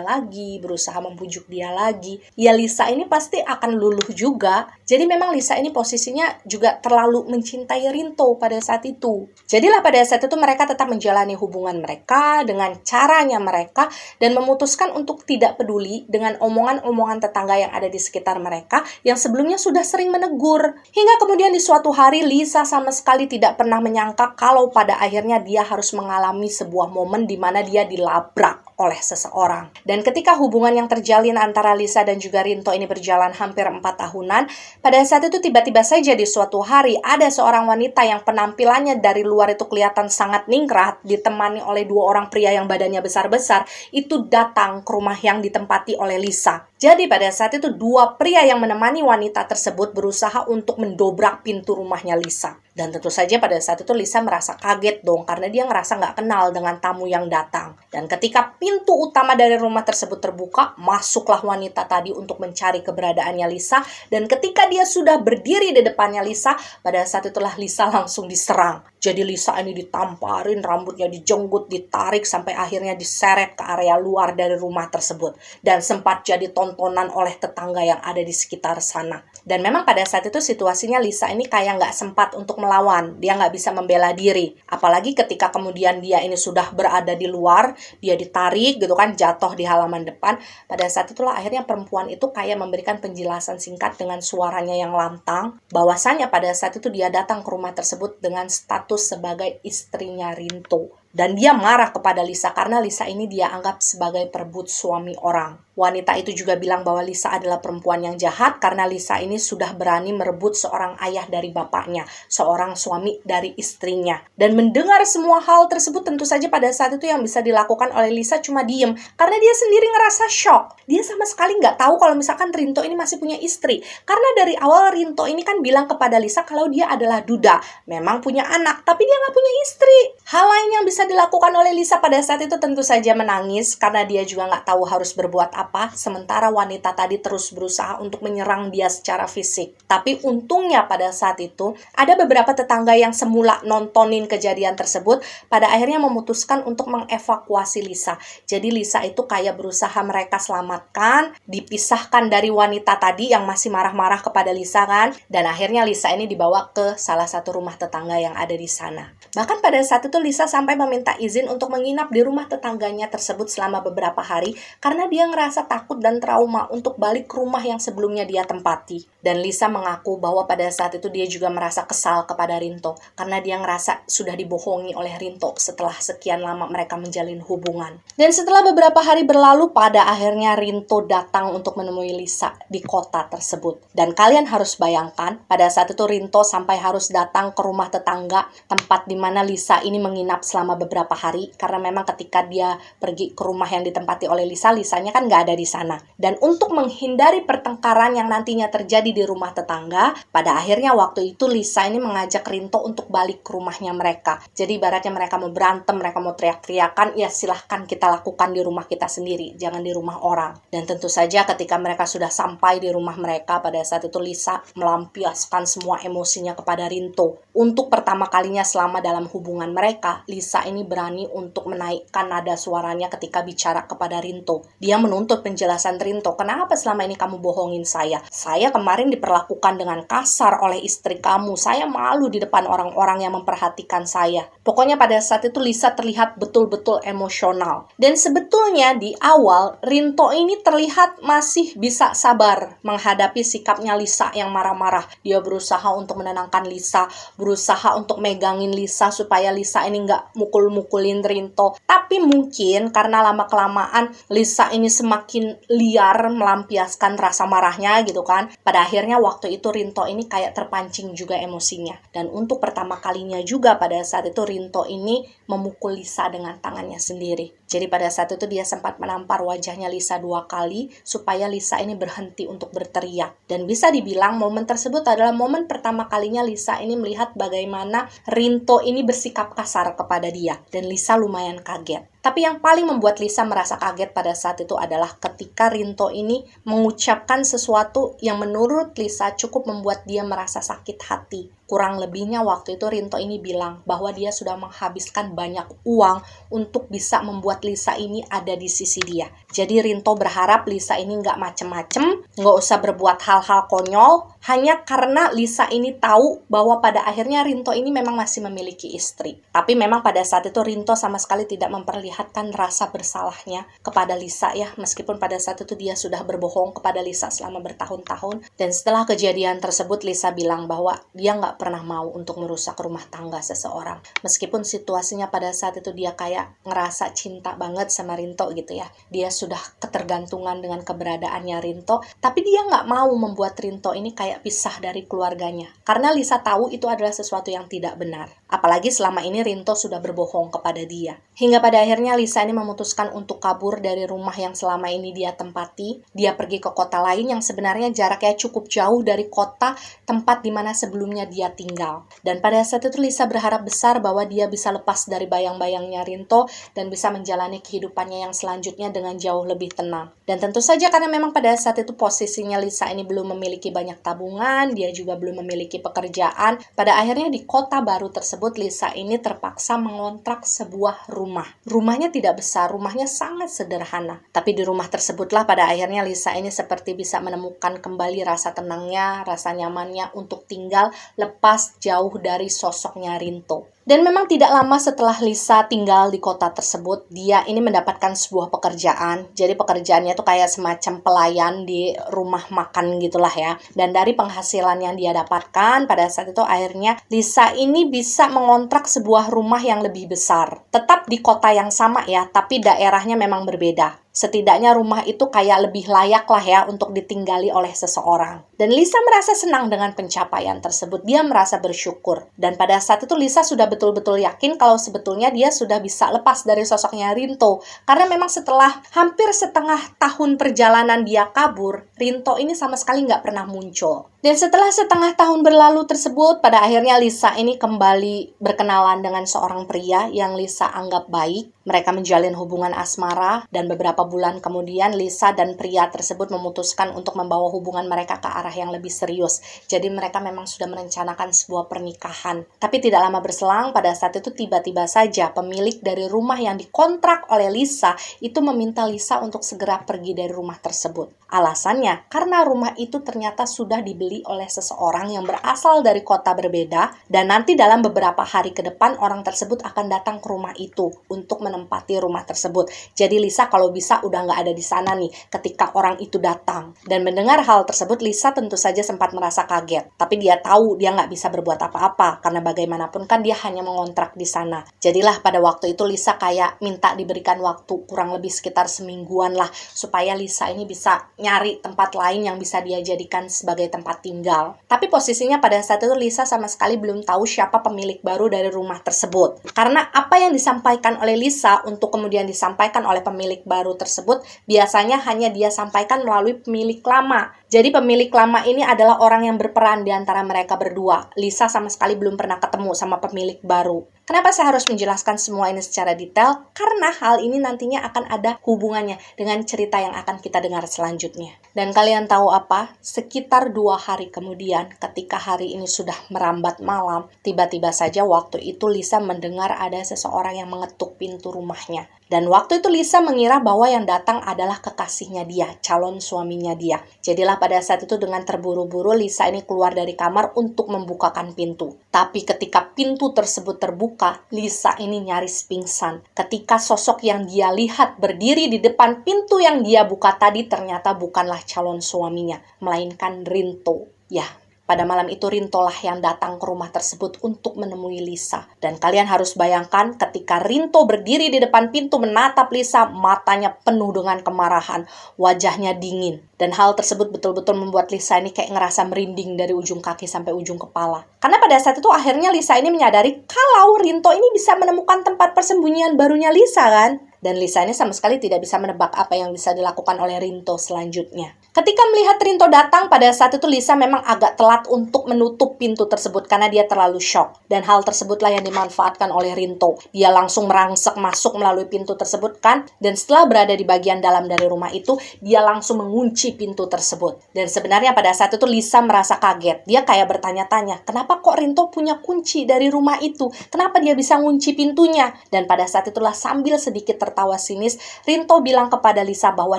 lagi, berusaha membujuk dia lagi, ya Lisa ini pasti akan luluh juga. Jadi memang Lisa ini posisinya juga terlalu mencintai Rinto pada saat itu. Jadilah pada saat itu mereka tetap menjalani hubungan mereka dengan caranya mereka dan memutuskan untuk tidak peduli dengan omongan-omongan tetangga yang ada di sekitar mereka yang sebelumnya sudah sering menegur. Hingga kemudian di suatu hari Lisa sama sekali tidak pernah menyangka kalau pada akhirnya dia harus mengalami sebuah momen di mana dia dilabrak oleh seseorang. Dan ketika hubungan yang terjalin antara Lisa dan juga Rinto ini berjalan hampir 4 tahunan, pada saat itu tiba-tiba saja di suatu hari ada seorang wanita yang penampilannya dari luar itu kelihatan sangat ningrat, ditemani oleh 2 orang pria yang badannya besar-besar, itu datang ke rumah yang ditempati oleh Lisa. Jadi pada saat itu 2 pria yang menemani wanita tersebut berusaha untuk mendobrak pintu rumahnya Lisa. Dan tentu saja pada saat itu Lisa merasa kaget dong karena dia ngerasa nggak kenal dengan tamu yang datang. Dan ketika pintu utama dari rumah tersebut terbuka, masuklah wanita tadi untuk mencari keberadaannya Lisa. Dan ketika dia sudah berdiri di depannya Lisa, pada saat itulah Lisa langsung diserang. Jadi Lisa ini ditamparin, rambutnya dijenggut, ditarik sampai akhirnya diseret ke area luar dari rumah tersebut. Dan sempat jadi tontonan oleh tetangga yang ada di sekitar sana. Dan memang pada saat itu situasinya Lisa ini kayak nggak sempat untuk melawan. Dia nggak bisa membela diri. Apalagi ketika kemudian dia ini sudah berada di luar, dia ditarik gitu kan, jatuh di halaman depan. Pada saat itulah akhirnya perempuan itu kayak memberikan penjelasan singkat dengan suaranya yang lantang. Bahwasanya pada saat itu dia datang ke rumah tersebut dengan status sebagai istrinya Rinto. Dan dia marah kepada Lisa karena Lisa ini dia anggap sebagai perebut suami orang. Wanita itu juga bilang bahwa Lisa adalah perempuan yang jahat karena Lisa ini sudah berani merebut seorang ayah dari bapaknya, seorang suami dari istrinya. Dan mendengar semua hal tersebut tentu saja pada saat itu yang bisa dilakukan oleh Lisa cuma diem. Karena dia sendiri ngerasa shock. Dia sama sekali nggak tahu kalau misalkan Rinto ini masih punya istri. Karena dari awal Rinto ini kan bilang kepada Lisa kalau dia adalah duda. Memang punya anak, tapi dia nggak punya istri. Hal lain yang bisa dilakukan oleh Lisa pada saat itu tentu saja menangis karena dia juga nggak tahu harus berbuat apa, sementara wanita tadi terus berusaha untuk menyerang dia secara fisik. Tapi untungnya pada saat itu ada beberapa tetangga yang semula nontonin kejadian tersebut pada akhirnya memutuskan untuk mengevakuasi Lisa. Jadi Lisa itu kayak berusaha mereka selamatkan, dipisahkan dari wanita tadi yang masih marah-marah kepada Lisa kan, dan akhirnya Lisa ini dibawa ke salah satu rumah tetangga yang ada di sana. Bahkan pada saat itu Lisa sampai meminta izin untuk menginap di rumah tetangganya tersebut selama beberapa hari karena dia ngerasa takut dan trauma untuk balik ke rumah yang sebelumnya dia tempati. Dan Lisa mengaku bahwa pada saat itu dia juga merasa kesal kepada Rinto karena dia ngerasa sudah dibohongi oleh Rinto setelah sekian lama mereka menjalin hubungan. Dan setelah beberapa hari berlalu, pada akhirnya Rinto datang untuk menemui Lisa di kota tersebut. Dan kalian harus bayangkan, pada saat itu Rinto sampai harus datang ke rumah tetangga, tempat di mana Lisa ini menginap selama beberapa hari, karena memang ketika dia pergi ke rumah yang ditempati oleh Lisa, Lisanya kan nggak ada di sana. Dan untuk menghindari pertengkaran yang nantinya terjadi di rumah tetangga, pada akhirnya waktu itu Lisa ini mengajak Rinto untuk balik ke rumahnya mereka. Jadi ibaratnya mereka mau berantem, mereka mau teriak-teriakan, ya silahkan kita lakukan di rumah kita sendiri, jangan di rumah orang. Dan tentu saja ketika mereka sudah sampai di rumah mereka, pada saat itu Lisa melampiaskan semua emosinya kepada Rinto. Untuk pertama kalinya selama dalam hubungan mereka, Lisa ini berani untuk menaikkan nada suaranya ketika bicara kepada Rinto. Dia menuntut penjelasan Rinto, kenapa selama ini kamu bohongin saya? Saya kemarin diperlakukan dengan kasar oleh istri kamu. Saya malu di depan orang-orang yang memperhatikan saya. Pokoknya pada saat itu Lisa terlihat betul-betul emosional. Dan sebetulnya di awal, Rinto ini terlihat masih bisa sabar menghadapi sikapnya Lisa yang marah-marah. Dia berusaha untuk menenangkan Lisa, berusaha untuk megangin Lisa supaya Lisa ini nggak memukul-mukulin Rinto. Tapi mungkin karena lama-kelamaan Lisa ini semakin liar melampiaskan rasa marahnya gitu kan. Pada akhirnya waktu itu Rinto ini kayak terpancing juga emosinya. Dan untuk pertama kalinya juga pada saat itu Rinto ini memukul Lisa dengan tangannya sendiri. Jadi pada saat itu dia sempat menampar wajahnya Lisa 2 kali supaya Lisa ini berhenti untuk berteriak. Dan bisa dibilang momen tersebut adalah momen pertama kalinya Lisa ini melihat bagaimana Rinto ini bersikap kasar kepada dia. Dan Lisa lumayan kaget. Tapi yang paling membuat Lisa merasa kaget pada saat itu adalah ketika Rinto ini mengucapkan sesuatu yang menurut Lisa cukup membuat dia merasa sakit hati. Kurang lebihnya waktu itu Rinto ini bilang bahwa dia sudah menghabiskan banyak uang untuk bisa membuat Lisa ini ada di sisi dia. Jadi Rinto berharap Lisa ini nggak macem-macem, nggak usah berbuat hal-hal konyol, hanya karena Lisa ini tahu bahwa pada akhirnya Rinto ini memang masih memiliki istri. Tapi memang pada saat itu Rinto sama sekali tidak memperlihatkan rasa bersalahnya kepada Lisa ya, meskipun pada saat itu dia sudah berbohong kepada Lisa selama bertahun-tahun. Dan setelah kejadian tersebut Lisa bilang bahwa dia nggak pernah mau untuk merusak rumah tangga seseorang. Meskipun situasinya pada saat itu dia kayak ngerasa cinta banget sama Rinto gitu ya. Dia sudah ketergantungan dengan keberadaannya Rinto, tapi dia nggak mau membuat Rinto ini kayak pisah dari keluarganya. Karena Lisa tahu itu adalah sesuatu yang tidak benar. Apalagi selama ini Rinto sudah berbohong kepada dia. Hingga pada akhirnya Lisa ini memutuskan untuk kabur dari rumah yang selama ini dia tempati. Dia pergi ke kota lain yang sebenarnya jaraknya cukup jauh dari kota tempat di mana sebelumnya dia tinggal. Dan pada saat itu Lisa berharap besar bahwa dia bisa lepas dari bayang-bayangnya Rinto dan bisa menjalani kehidupannya yang selanjutnya dengan jauh lebih tenang. Dan tentu saja karena memang pada saat itu posisinya Lisa ini belum memiliki banyak tabungan, dia juga belum memiliki pekerjaan. Pada akhirnya di kota baru tersebut Lisa ini terpaksa mengontrak sebuah rumah. Rumahnya tidak besar, rumahnya sangat sederhana. Tapi di rumah tersebutlah pada akhirnya Lisa ini seperti bisa menemukan kembali rasa tenangnya, rasa nyamannya untuk tinggal lepas jauh dari sosoknya Rinto. Dan memang tidak lama setelah Lisa tinggal di kota tersebut, dia ini mendapatkan sebuah pekerjaan. Jadi pekerjaannya itu kayak semacam pelayan di rumah makan gitulah ya. Dan dari penghasilan yang dia dapatkan, pada saat itu akhirnya Lisa ini bisa mengontrak sebuah rumah yang lebih besar. Tetap di kota yang sama ya, tapi daerahnya memang berbeda. Setidaknya rumah itu kayak lebih layak lah ya untuk ditinggali oleh seseorang. Dan Lisa merasa senang dengan pencapaian tersebut. Dia merasa bersyukur. Dan pada saat itu Lisa sudah betul-betul yakin kalau sebetulnya dia sudah bisa lepas dari sosoknya Rinto. Karena memang setelah hampir setengah tahun perjalanan dia kabur, Rinto ini sama sekali nggak pernah muncul. Dan setelah setengah tahun berlalu tersebut, pada akhirnya Lisa ini kembali berkenalan dengan seorang pria yang Lisa anggap baik. Mereka menjalin hubungan asmara dan beberapa bulan kemudian Lisa dan pria tersebut memutuskan untuk membawa hubungan mereka ke arah yang lebih serius. Jadi mereka memang sudah merencanakan sebuah pernikahan. Tapi tidak lama berselang, pada saat itu tiba-tiba saja pemilik dari rumah yang dikontrak oleh Lisa itu meminta Lisa untuk segera pergi dari rumah tersebut. Alasannya, karena rumah itu ternyata sudah dibeli oleh seseorang yang berasal dari kota berbeda dan nanti dalam beberapa hari ke depan orang tersebut akan datang ke rumah itu untuk menempati rumah tersebut. Jadi Lisa kalau bisa udah nggak ada di sana nih ketika orang itu datang. Dan mendengar hal tersebut Lisa tentu saja sempat merasa kaget. Tapi dia tahu dia nggak bisa berbuat apa-apa karena bagaimanapun kan dia hanya mengontrak di sana. Jadilah pada waktu itu Lisa kayak minta diberikan waktu kurang lebih sekitar semingguan lah supaya Lisa ini bisa nyari tempat lain yang bisa dia jadikan sebagai tempat tinggal. Tapi posisinya pada saat itu Lisa sama sekali belum tahu siapa pemilik baru dari rumah tersebut. Karena apa yang disampaikan oleh Lisa untuk kemudian disampaikan oleh pemilik baru tersebut biasanya hanya dia sampaikan melalui pemilik lama. Jadi pemilik lama ini adalah orang yang berperan di antara mereka berdua. Lisa sama sekali belum pernah ketemu sama pemilik baru. Kenapa saya harus menjelaskan semua ini secara detail? Karena hal ini nantinya akan ada hubungannya dengan cerita yang akan kita dengar selanjutnya. Dan kalian tahu apa? Sekitar 2 hari kemudian, ketika hari ini sudah merambat malam, tiba-tiba saja waktu itu Lisa mendengar ada seseorang yang mengetuk pintu rumahnya. Dan waktu itu Lisa mengira bahwa yang datang adalah kekasihnya dia, calon suaminya dia. Jadilah pada saat itu dengan terburu-buru Lisa ini keluar dari kamar untuk membukakan pintu. Tapi ketika pintu tersebut terbuka, Lisa ini nyaris pingsan. Ketika sosok yang dia lihat berdiri di depan pintu yang dia buka tadi ternyata bukanlah calon suaminya, melainkan Rinto. Ya, Pada malam itu Rinto lah yang datang ke rumah tersebut untuk menemui Lisa. Dan kalian harus bayangkan ketika Rinto berdiri di depan pintu menatap Lisa, matanya penuh dengan kemarahan, wajahnya dingin. Dan hal tersebut betul-betul membuat Lisa ini kayak ngerasa merinding dari ujung kaki sampai ujung kepala. Karena pada saat itu akhirnya Lisa ini menyadari kalau Rinto ini bisa menemukan tempat persembunyian barunya Lisa kan. Dan Lisa ini sama sekali tidak bisa menebak apa yang bisa dilakukan oleh Rinto selanjutnya. Ketika melihat Rinto datang, pada saat itu Lisa memang agak telat untuk menutup pintu tersebut karena dia terlalu shock. Dan hal tersebutlah yang dimanfaatkan oleh Rinto. Dia langsung merangsek masuk melalui pintu tersebut kan. Dan setelah berada di bagian dalam dari rumah itu, dia langsung mengunci pintu tersebut. Dan sebenarnya pada saat itu Lisa merasa kaget. Dia kayak bertanya-tanya, kenapa kok Rinto punya kunci dari rumah itu? Kenapa dia bisa ngunci pintunya? Dan pada saat itulah sambil sedikit tertawa sinis, Rinto bilang kepada Lisa bahwa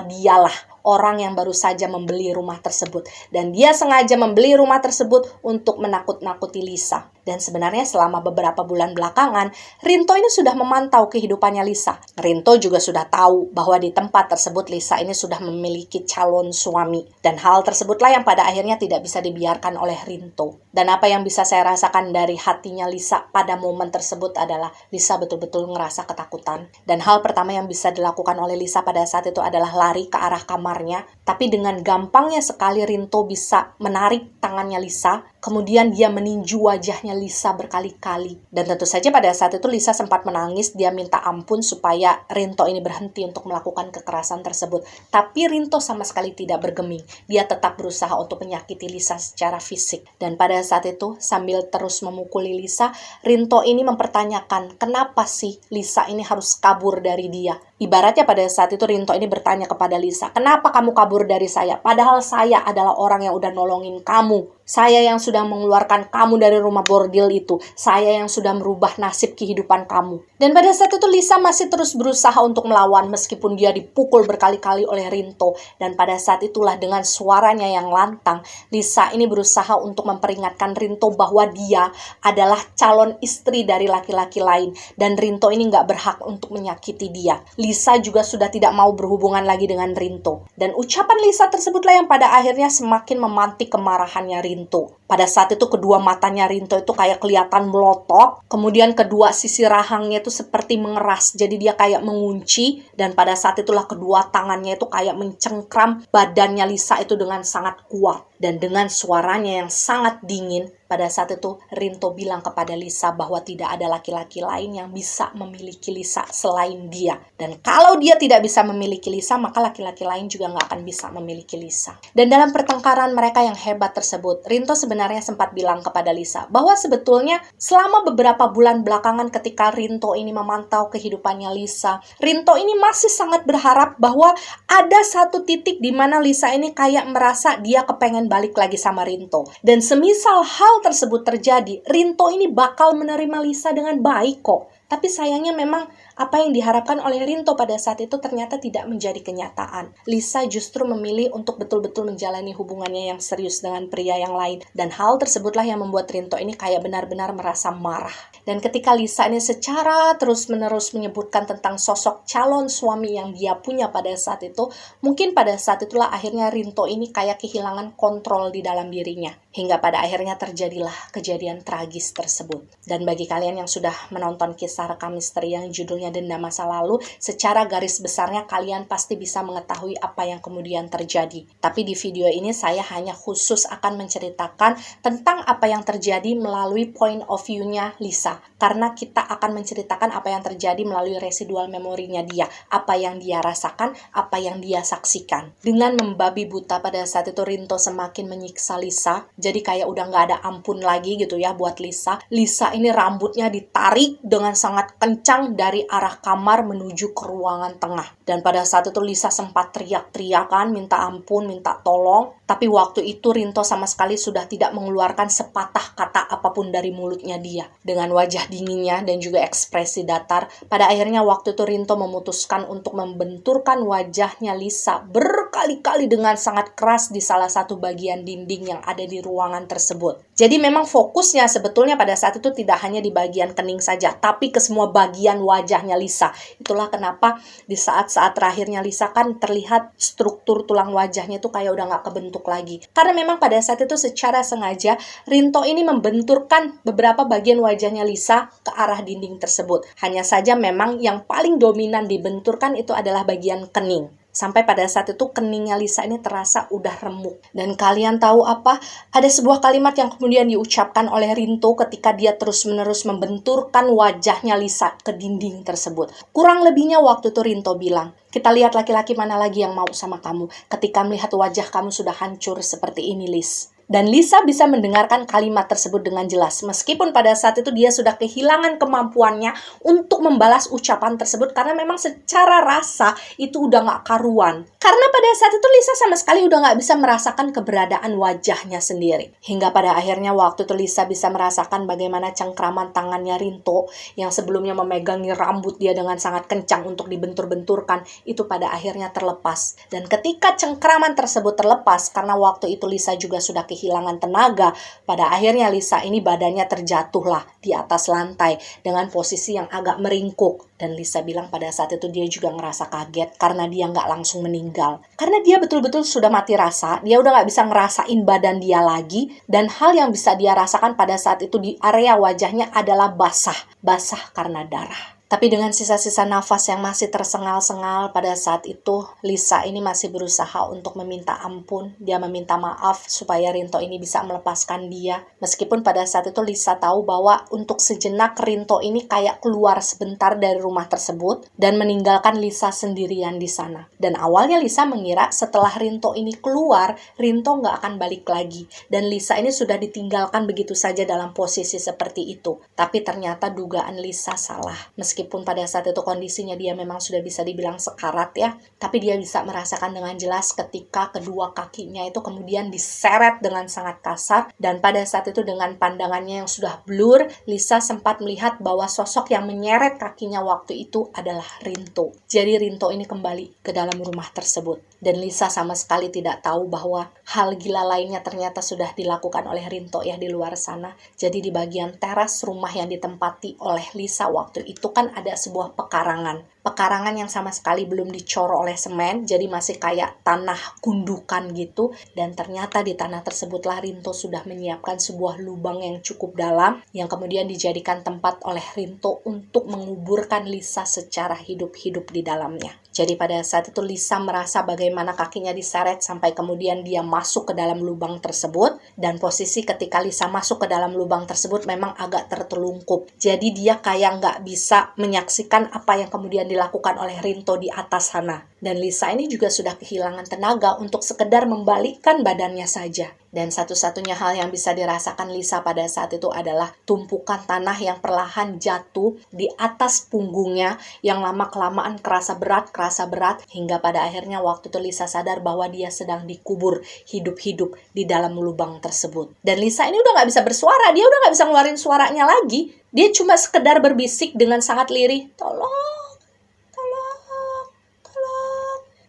dialah orang yang baru saja membeli rumah tersebut. Dan dia sengaja membeli rumah tersebut untuk menakut-nakuti Lisa. Dan sebenarnya selama beberapa bulan belakangan, Rinto ini sudah memantau kehidupannya Lisa. Rinto juga sudah tahu bahwa di tempat tersebut Lisa ini sudah memiliki calon suami. Dan hal tersebutlah yang pada akhirnya tidak bisa dibiarkan oleh Rinto. Dan apa yang bisa saya rasakan dari hatinya Lisa pada momen tersebut adalah Lisa betul-betul ngerasa ketakutan. Dan hal pertama yang bisa dilakukan oleh Lisa pada saat itu adalah lari ke arah kamarnya. Tapi dengan gampangnya sekali Rinto bisa menarik tangannya Lisa. Kemudian dia meninju wajahnya Lisa berkali-kali. Dan tentu saja pada saat itu Lisa sempat menangis. Dia minta ampun supaya Rinto ini berhenti untuk melakukan kekerasan tersebut. Tapi Rinto sama sekali tidak bergeming. Dia tetap berusaha untuk menyakiti Lisa secara fisik. Dan pada saat itu sambil terus memukuli Lisa, Rinto ini mempertanyakan kenapa sih Lisa ini harus kabur dari dia. Ibaratnya pada saat itu Rinto ini bertanya kepada Lisa, kenapa kamu kabur dari saya? Padahal saya adalah orang yang udah nolongin kamu. Saya yang sudah mengeluarkan kamu dari rumah bordil itu. Saya yang sudah merubah nasib kehidupan kamu. Dan pada saat itu Lisa masih terus berusaha untuk melawan meskipun dia dipukul berkali-kali oleh Rinto. Dan pada saat itulah dengan suaranya yang lantang, Lisa ini berusaha untuk memperingatkan Rinto bahwa dia adalah calon istri dari laki-laki lain. Dan Rinto ini nggak berhak untuk menyakiti dia. Lisa juga sudah tidak mau berhubungan lagi dengan Rinto. Dan ucapan Lisa tersebutlah yang pada akhirnya semakin memantik kemarahannya Rinto. Pada saat itu kedua matanya Rinto itu kayak kelihatan melotot. Kemudian kedua sisi rahangnya itu seperti mengeras. Jadi dia kayak mengunci. Dan pada saat itulah kedua tangannya itu kayak mencengkram badannya Lisa itu dengan sangat kuat. Dan dengan suaranya yang sangat dingin, pada saat itu Rinto bilang kepada Lisa bahwa tidak ada laki-laki lain yang bisa memiliki Lisa selain dia. Dan kalau dia tidak bisa memiliki Lisa, maka laki-laki lain juga nggak akan bisa memiliki Lisa. Dan dalam pertengkaran mereka yang hebat tersebut, Rinto sebenarnya sempat bilang kepada Lisa bahwa sebetulnya selama beberapa bulan belakangan ketika Rinto ini memantau kehidupannya Lisa, Rinto ini masih sangat berharap bahwa ada satu titik di mana Lisa ini kayak merasa dia kepengen balik lagi sama Rinto. Dan semisal hal tersebut terjadi, Rinto ini bakal menerima Lisa dengan baik kok. Tapi sayangnya memang apa yang diharapkan oleh Rinto pada saat itu ternyata tidak menjadi kenyataan. Lisa justru memilih untuk betul-betul menjalani hubungannya yang serius dengan pria yang lain. Dan hal tersebutlah yang membuat Rinto ini kayak benar-benar merasa marah. Dan ketika Lisa ini secara terus-menerus menyebutkan tentang sosok calon suami yang dia punya pada saat itu, mungkin pada saat itulah akhirnya Rinto ini kayak kehilangan kontrol di dalam dirinya. Hingga pada akhirnya terjadilah kejadian tragis tersebut. Dan bagi kalian yang sudah menonton kisah rekam misteri yang judulnya Dendam Masa Lalu, secara garis besarnya kalian pasti bisa mengetahui apa yang kemudian terjadi. Tapi di video ini saya hanya khusus akan menceritakan tentang apa yang terjadi melalui point of view-nya Lisa. Karena kita akan menceritakan apa yang terjadi melalui residual memorinya dia. Apa yang dia rasakan, apa yang dia saksikan. Dengan membabi buta pada saat itu Rinto semakin menyiksa Lisa. Jadi kayak udah gak ada ampun lagi gitu ya buat Lisa. Lisa ini rambutnya ditarik dengan sangat kencang dari arah kamar menuju ke ruangan tengah. Dan pada saat itu Lisa sempat teriak-teriakan, minta ampun, minta tolong. Tapi waktu itu Rinto sama sekali sudah tidak mengeluarkan sepatah kata apapun dari mulutnya dia. Dengan wajah dinginnya dan juga ekspresi datar, pada akhirnya waktu itu Rinto memutuskan untuk membenturkan wajahnya Lisa berkali-kali dengan sangat keras di salah satu bagian dinding yang ada di ruangan tersebut. Jadi memang fokusnya sebetulnya pada saat itu tidak hanya di bagian kening saja, tapi ke semua bagian wajah wajahnya Lisa. Itulah kenapa di saat-saat terakhirnya Lisa kan terlihat struktur tulang wajahnya itu kayak udah nggak kebentuk lagi. Karena memang pada saat itu secara sengaja Rinto ini membenturkan beberapa bagian wajahnya Lisa ke arah dinding tersebut. Hanya saja memang yang paling dominan dibenturkan itu adalah bagian kening. Sampai pada saat itu keningnya Lisa ini terasa udah remuk. Dan kalian tahu apa? Ada sebuah kalimat yang kemudian diucapkan oleh Rinto ketika dia terus-menerus membenturkan wajahnya Lisa ke dinding tersebut. Kurang lebihnya waktu itu Rinto bilang, "Kita lihat laki-laki mana lagi yang mau sama kamu ketika melihat wajah kamu sudah hancur seperti ini, Lis." Dan Lisa bisa mendengarkan kalimat tersebut dengan jelas. Meskipun pada saat itu dia sudah kehilangan kemampuannya untuk membalas ucapan tersebut. Karena memang secara rasa itu udah gak karuan. Karena pada saat itu Lisa sama sekali udah gak bisa merasakan keberadaan wajahnya sendiri. Hingga pada akhirnya waktu itu Lisa bisa merasakan bagaimana cengkraman tangannya Rinto yang sebelumnya memegangi rambut dia dengan sangat kencang untuk dibentur-benturkan. Itu pada akhirnya terlepas. Dan ketika cengkraman tersebut terlepas, karena waktu itu Lisa juga sudah kehilangan tenaga, pada akhirnya Lisa ini badannya terjatuhlah di atas lantai dengan posisi yang agak meringkuk. Dan Lisa bilang pada saat itu dia juga ngerasa kaget karena dia nggak langsung meninggal. Karena dia betul-betul sudah mati rasa, dia udah nggak bisa ngerasain badan dia lagi. Dan hal yang bisa dia rasakan pada saat itu di area wajahnya adalah basah. Basah karena darah. Tapi dengan sisa-sisa nafas yang masih tersengal-sengal pada saat itu, Lisa ini masih berusaha untuk meminta ampun. Dia meminta maaf supaya Rinto ini bisa melepaskan dia. Meskipun pada saat itu Lisa tahu bahwa untuk sejenak Rinto ini kayak keluar sebentar dari rumah tersebut dan meninggalkan Lisa sendirian di sana. Dan awalnya Lisa mengira setelah Rinto ini keluar, Rinto nggak akan balik lagi. Dan Lisa ini sudah ditinggalkan begitu saja dalam posisi seperti itu. Tapi ternyata dugaan Lisa salah. Meskipun pada saat itu kondisinya dia memang sudah bisa dibilang sekarat ya, tapi dia bisa merasakan dengan jelas ketika kedua kakinya itu kemudian diseret dengan sangat kasar, dan pada saat itu dengan pandangannya yang sudah blur, Lisa sempat melihat bahwa sosok yang menyeret kakinya waktu itu adalah Rinto. Jadi Rinto ini kembali ke dalam rumah tersebut, dan Lisa sama sekali tidak tahu bahwa hal gila lainnya ternyata sudah dilakukan oleh Rinto ya di luar sana. Jadi di bagian teras rumah yang ditempati oleh Lisa waktu itu kan ada sebuah pekarangan. Pekarangan yang sama sekali belum dicor oleh semen, jadi masih kayak tanah gundukan gitu. Dan ternyata di tanah tersebutlah Rinto sudah menyiapkan sebuah lubang yang cukup dalam, yang kemudian dijadikan tempat oleh Rinto untuk menguburkan Lisa secara hidup-hidup di dalamnya. Jadi pada saat itu Lisa merasa bagaimana kakinya diseret sampai kemudian dia masuk ke dalam lubang tersebut. Dan posisi ketika Lisa masuk ke dalam lubang tersebut memang agak tertelungkup. Jadi dia kayak nggak bisa menyaksikan apa yang kemudian dilakukan oleh Rinto di atas sana. Dan Lisa ini juga sudah kehilangan tenaga untuk sekedar membalikkan badannya saja. Dan satu-satunya hal yang bisa dirasakan Lisa pada saat itu adalah tumpukan tanah yang perlahan jatuh di atas punggungnya yang lama-kelamaan kerasa berat, hingga pada akhirnya waktu itu Lisa sadar bahwa dia sedang dikubur hidup-hidup di dalam lubang tersebut. Dan Lisa ini udah gak bisa bersuara, dia udah gak bisa ngeluarin suaranya lagi. Dia cuma sekedar berbisik dengan sangat lirih, "Tolong.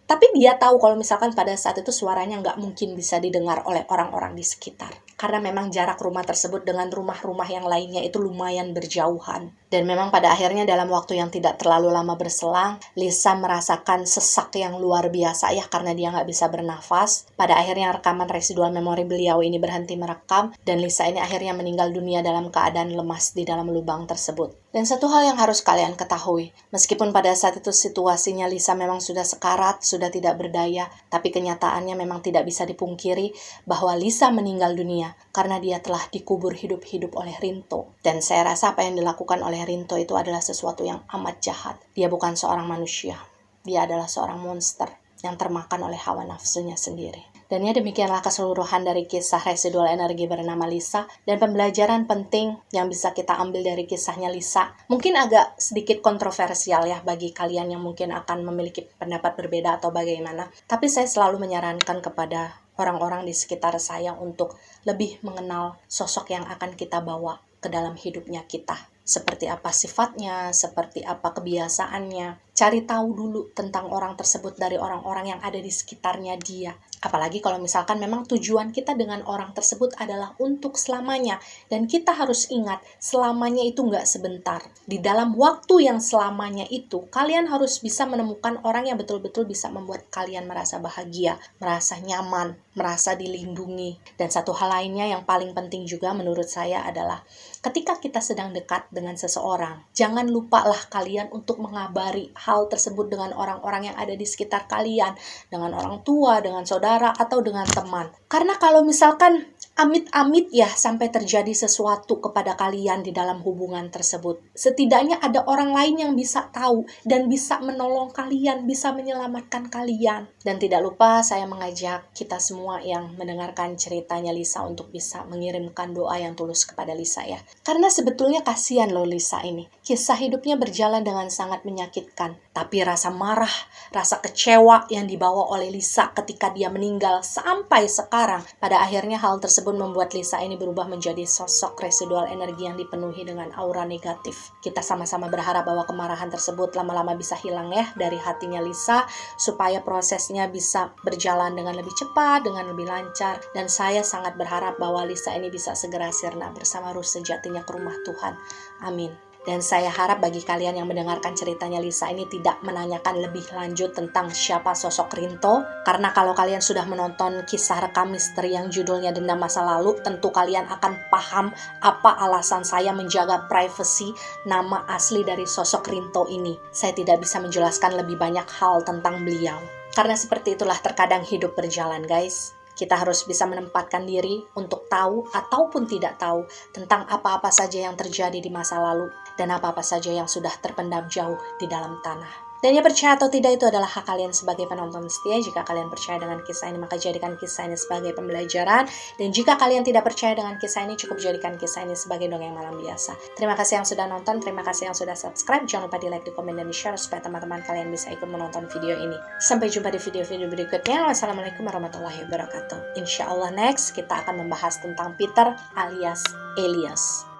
Tapi dia tahu kalau misalkan pada saat itu suaranya nggak mungkin bisa didengar oleh orang-orang di sekitar. Karena memang jarak rumah tersebut dengan rumah-rumah yang lainnya itu lumayan berjauhan. Dan memang pada akhirnya dalam waktu yang tidak terlalu lama berselang, Lisa merasakan sesak yang luar biasa ya karena dia nggak bisa bernafas. Pada akhirnya rekaman residual memori beliau ini berhenti merekam, dan Lisa ini akhirnya meninggal dunia dalam keadaan lemas di dalam lubang tersebut. Dan satu hal yang harus kalian ketahui, meskipun pada saat itu situasinya Lisa memang sudah sekarat, sudah tidak berdaya, tapi kenyataannya memang tidak bisa dipungkiri bahwa Lisa meninggal dunia karena dia telah dikubur hidup-hidup oleh Rinto. Dan saya rasa apa yang dilakukan oleh Rinto itu adalah sesuatu yang amat jahat. Dia bukan seorang manusia, dia adalah seorang monster yang termakan oleh hawa nafsunya sendiri. Dan ya demikianlah keseluruhan dari kisah residual energi bernama Lisa, dan pembelajaran penting yang bisa kita ambil dari kisahnya Lisa. Mungkin agak sedikit kontroversial ya bagi kalian yang mungkin akan memiliki pendapat berbeda atau bagaimana. Tapi saya selalu menyarankan kepada orang-orang di sekitar saya untuk lebih mengenal sosok yang akan kita bawa ke dalam hidupnya kita. Seperti apa sifatnya, seperti apa kebiasaannya. Cari tahu dulu tentang orang tersebut dari orang-orang yang ada di sekitarnya dia. Apalagi kalau misalkan memang tujuan kita dengan orang tersebut adalah untuk selamanya. Dan kita harus ingat, selamanya itu nggak sebentar. Di dalam waktu yang selamanya itu, kalian harus bisa menemukan orang yang betul-betul bisa membuat kalian merasa bahagia, merasa nyaman, merasa dilindungi. Dan satu hal lainnya yang paling penting juga menurut saya adalah ketika kita sedang dekat dengan seseorang, jangan lupalah kalian untuk mengabari hal tersebut dengan orang-orang yang ada di sekitar kalian, dengan orang tua, dengan saudara, atau dengan teman. Karena kalau misalkan amit-amit ya sampai terjadi sesuatu kepada kalian di dalam hubungan tersebut, setidaknya ada orang lain yang bisa tahu dan bisa menolong kalian, bisa menyelamatkan kalian. Dan tidak lupa saya mengajak kita semua yang mendengarkan ceritanya Lisa untuk bisa mengirimkan doa yang tulus kepada Lisa ya. Karena sebetulnya kasihan loh Lisa ini. Kisah hidupnya berjalan dengan sangat menyakitkan. Tapi rasa marah, rasa kecewa yang dibawa oleh Lisa ketika dia meninggal sampai sekarang, pada akhirnya hal tersebut membuat Lisa ini berubah menjadi sosok residual energi yang dipenuhi dengan aura negatif. Kita sama-sama berharap bahwa kemarahan tersebut lama-lama bisa hilang ya dari hatinya Lisa, supaya prosesnya bisa berjalan dengan lebih cepat, dengan lebih lancar. Dan saya sangat berharap bahwa Lisa ini bisa segera sirna bersama ruh sejatinya ke rumah Tuhan. Amin. Dan saya harap bagi kalian yang mendengarkan ceritanya Lisa ini tidak menanyakan lebih lanjut tentang siapa sosok Rinto. Karena kalau kalian sudah menonton kisah rekam misteri yang judulnya Dendam Masa Lalu, tentu kalian akan paham apa alasan saya menjaga privasi nama asli dari sosok Rinto ini. Saya tidak bisa menjelaskan lebih banyak hal tentang beliau. Karena seperti itulah terkadang hidup berjalan, guys. Kita harus bisa menempatkan diri untuk tahu ataupun tidak tahu tentang apa-apa saja yang terjadi di masa lalu dan apa-apa saja yang sudah terpendam jauh di dalam tanah. Dan ya percaya atau tidak itu adalah hak kalian sebagai penonton setia. Jika kalian percaya dengan kisah ini, maka jadikan kisah ini sebagai pembelajaran. Dan jika kalian tidak percaya dengan kisah ini, cukup jadikan kisah ini sebagai dongeng malam biasa. Terima kasih yang sudah nonton, terima kasih yang sudah subscribe. Jangan lupa di like, di komen, dan di share supaya teman-teman kalian bisa ikut menonton video ini. Sampai jumpa di video-video berikutnya. Wassalamualaikum warahmatullahi wabarakatuh. Insya Allah next kita akan membahas tentang Peter alias Elias.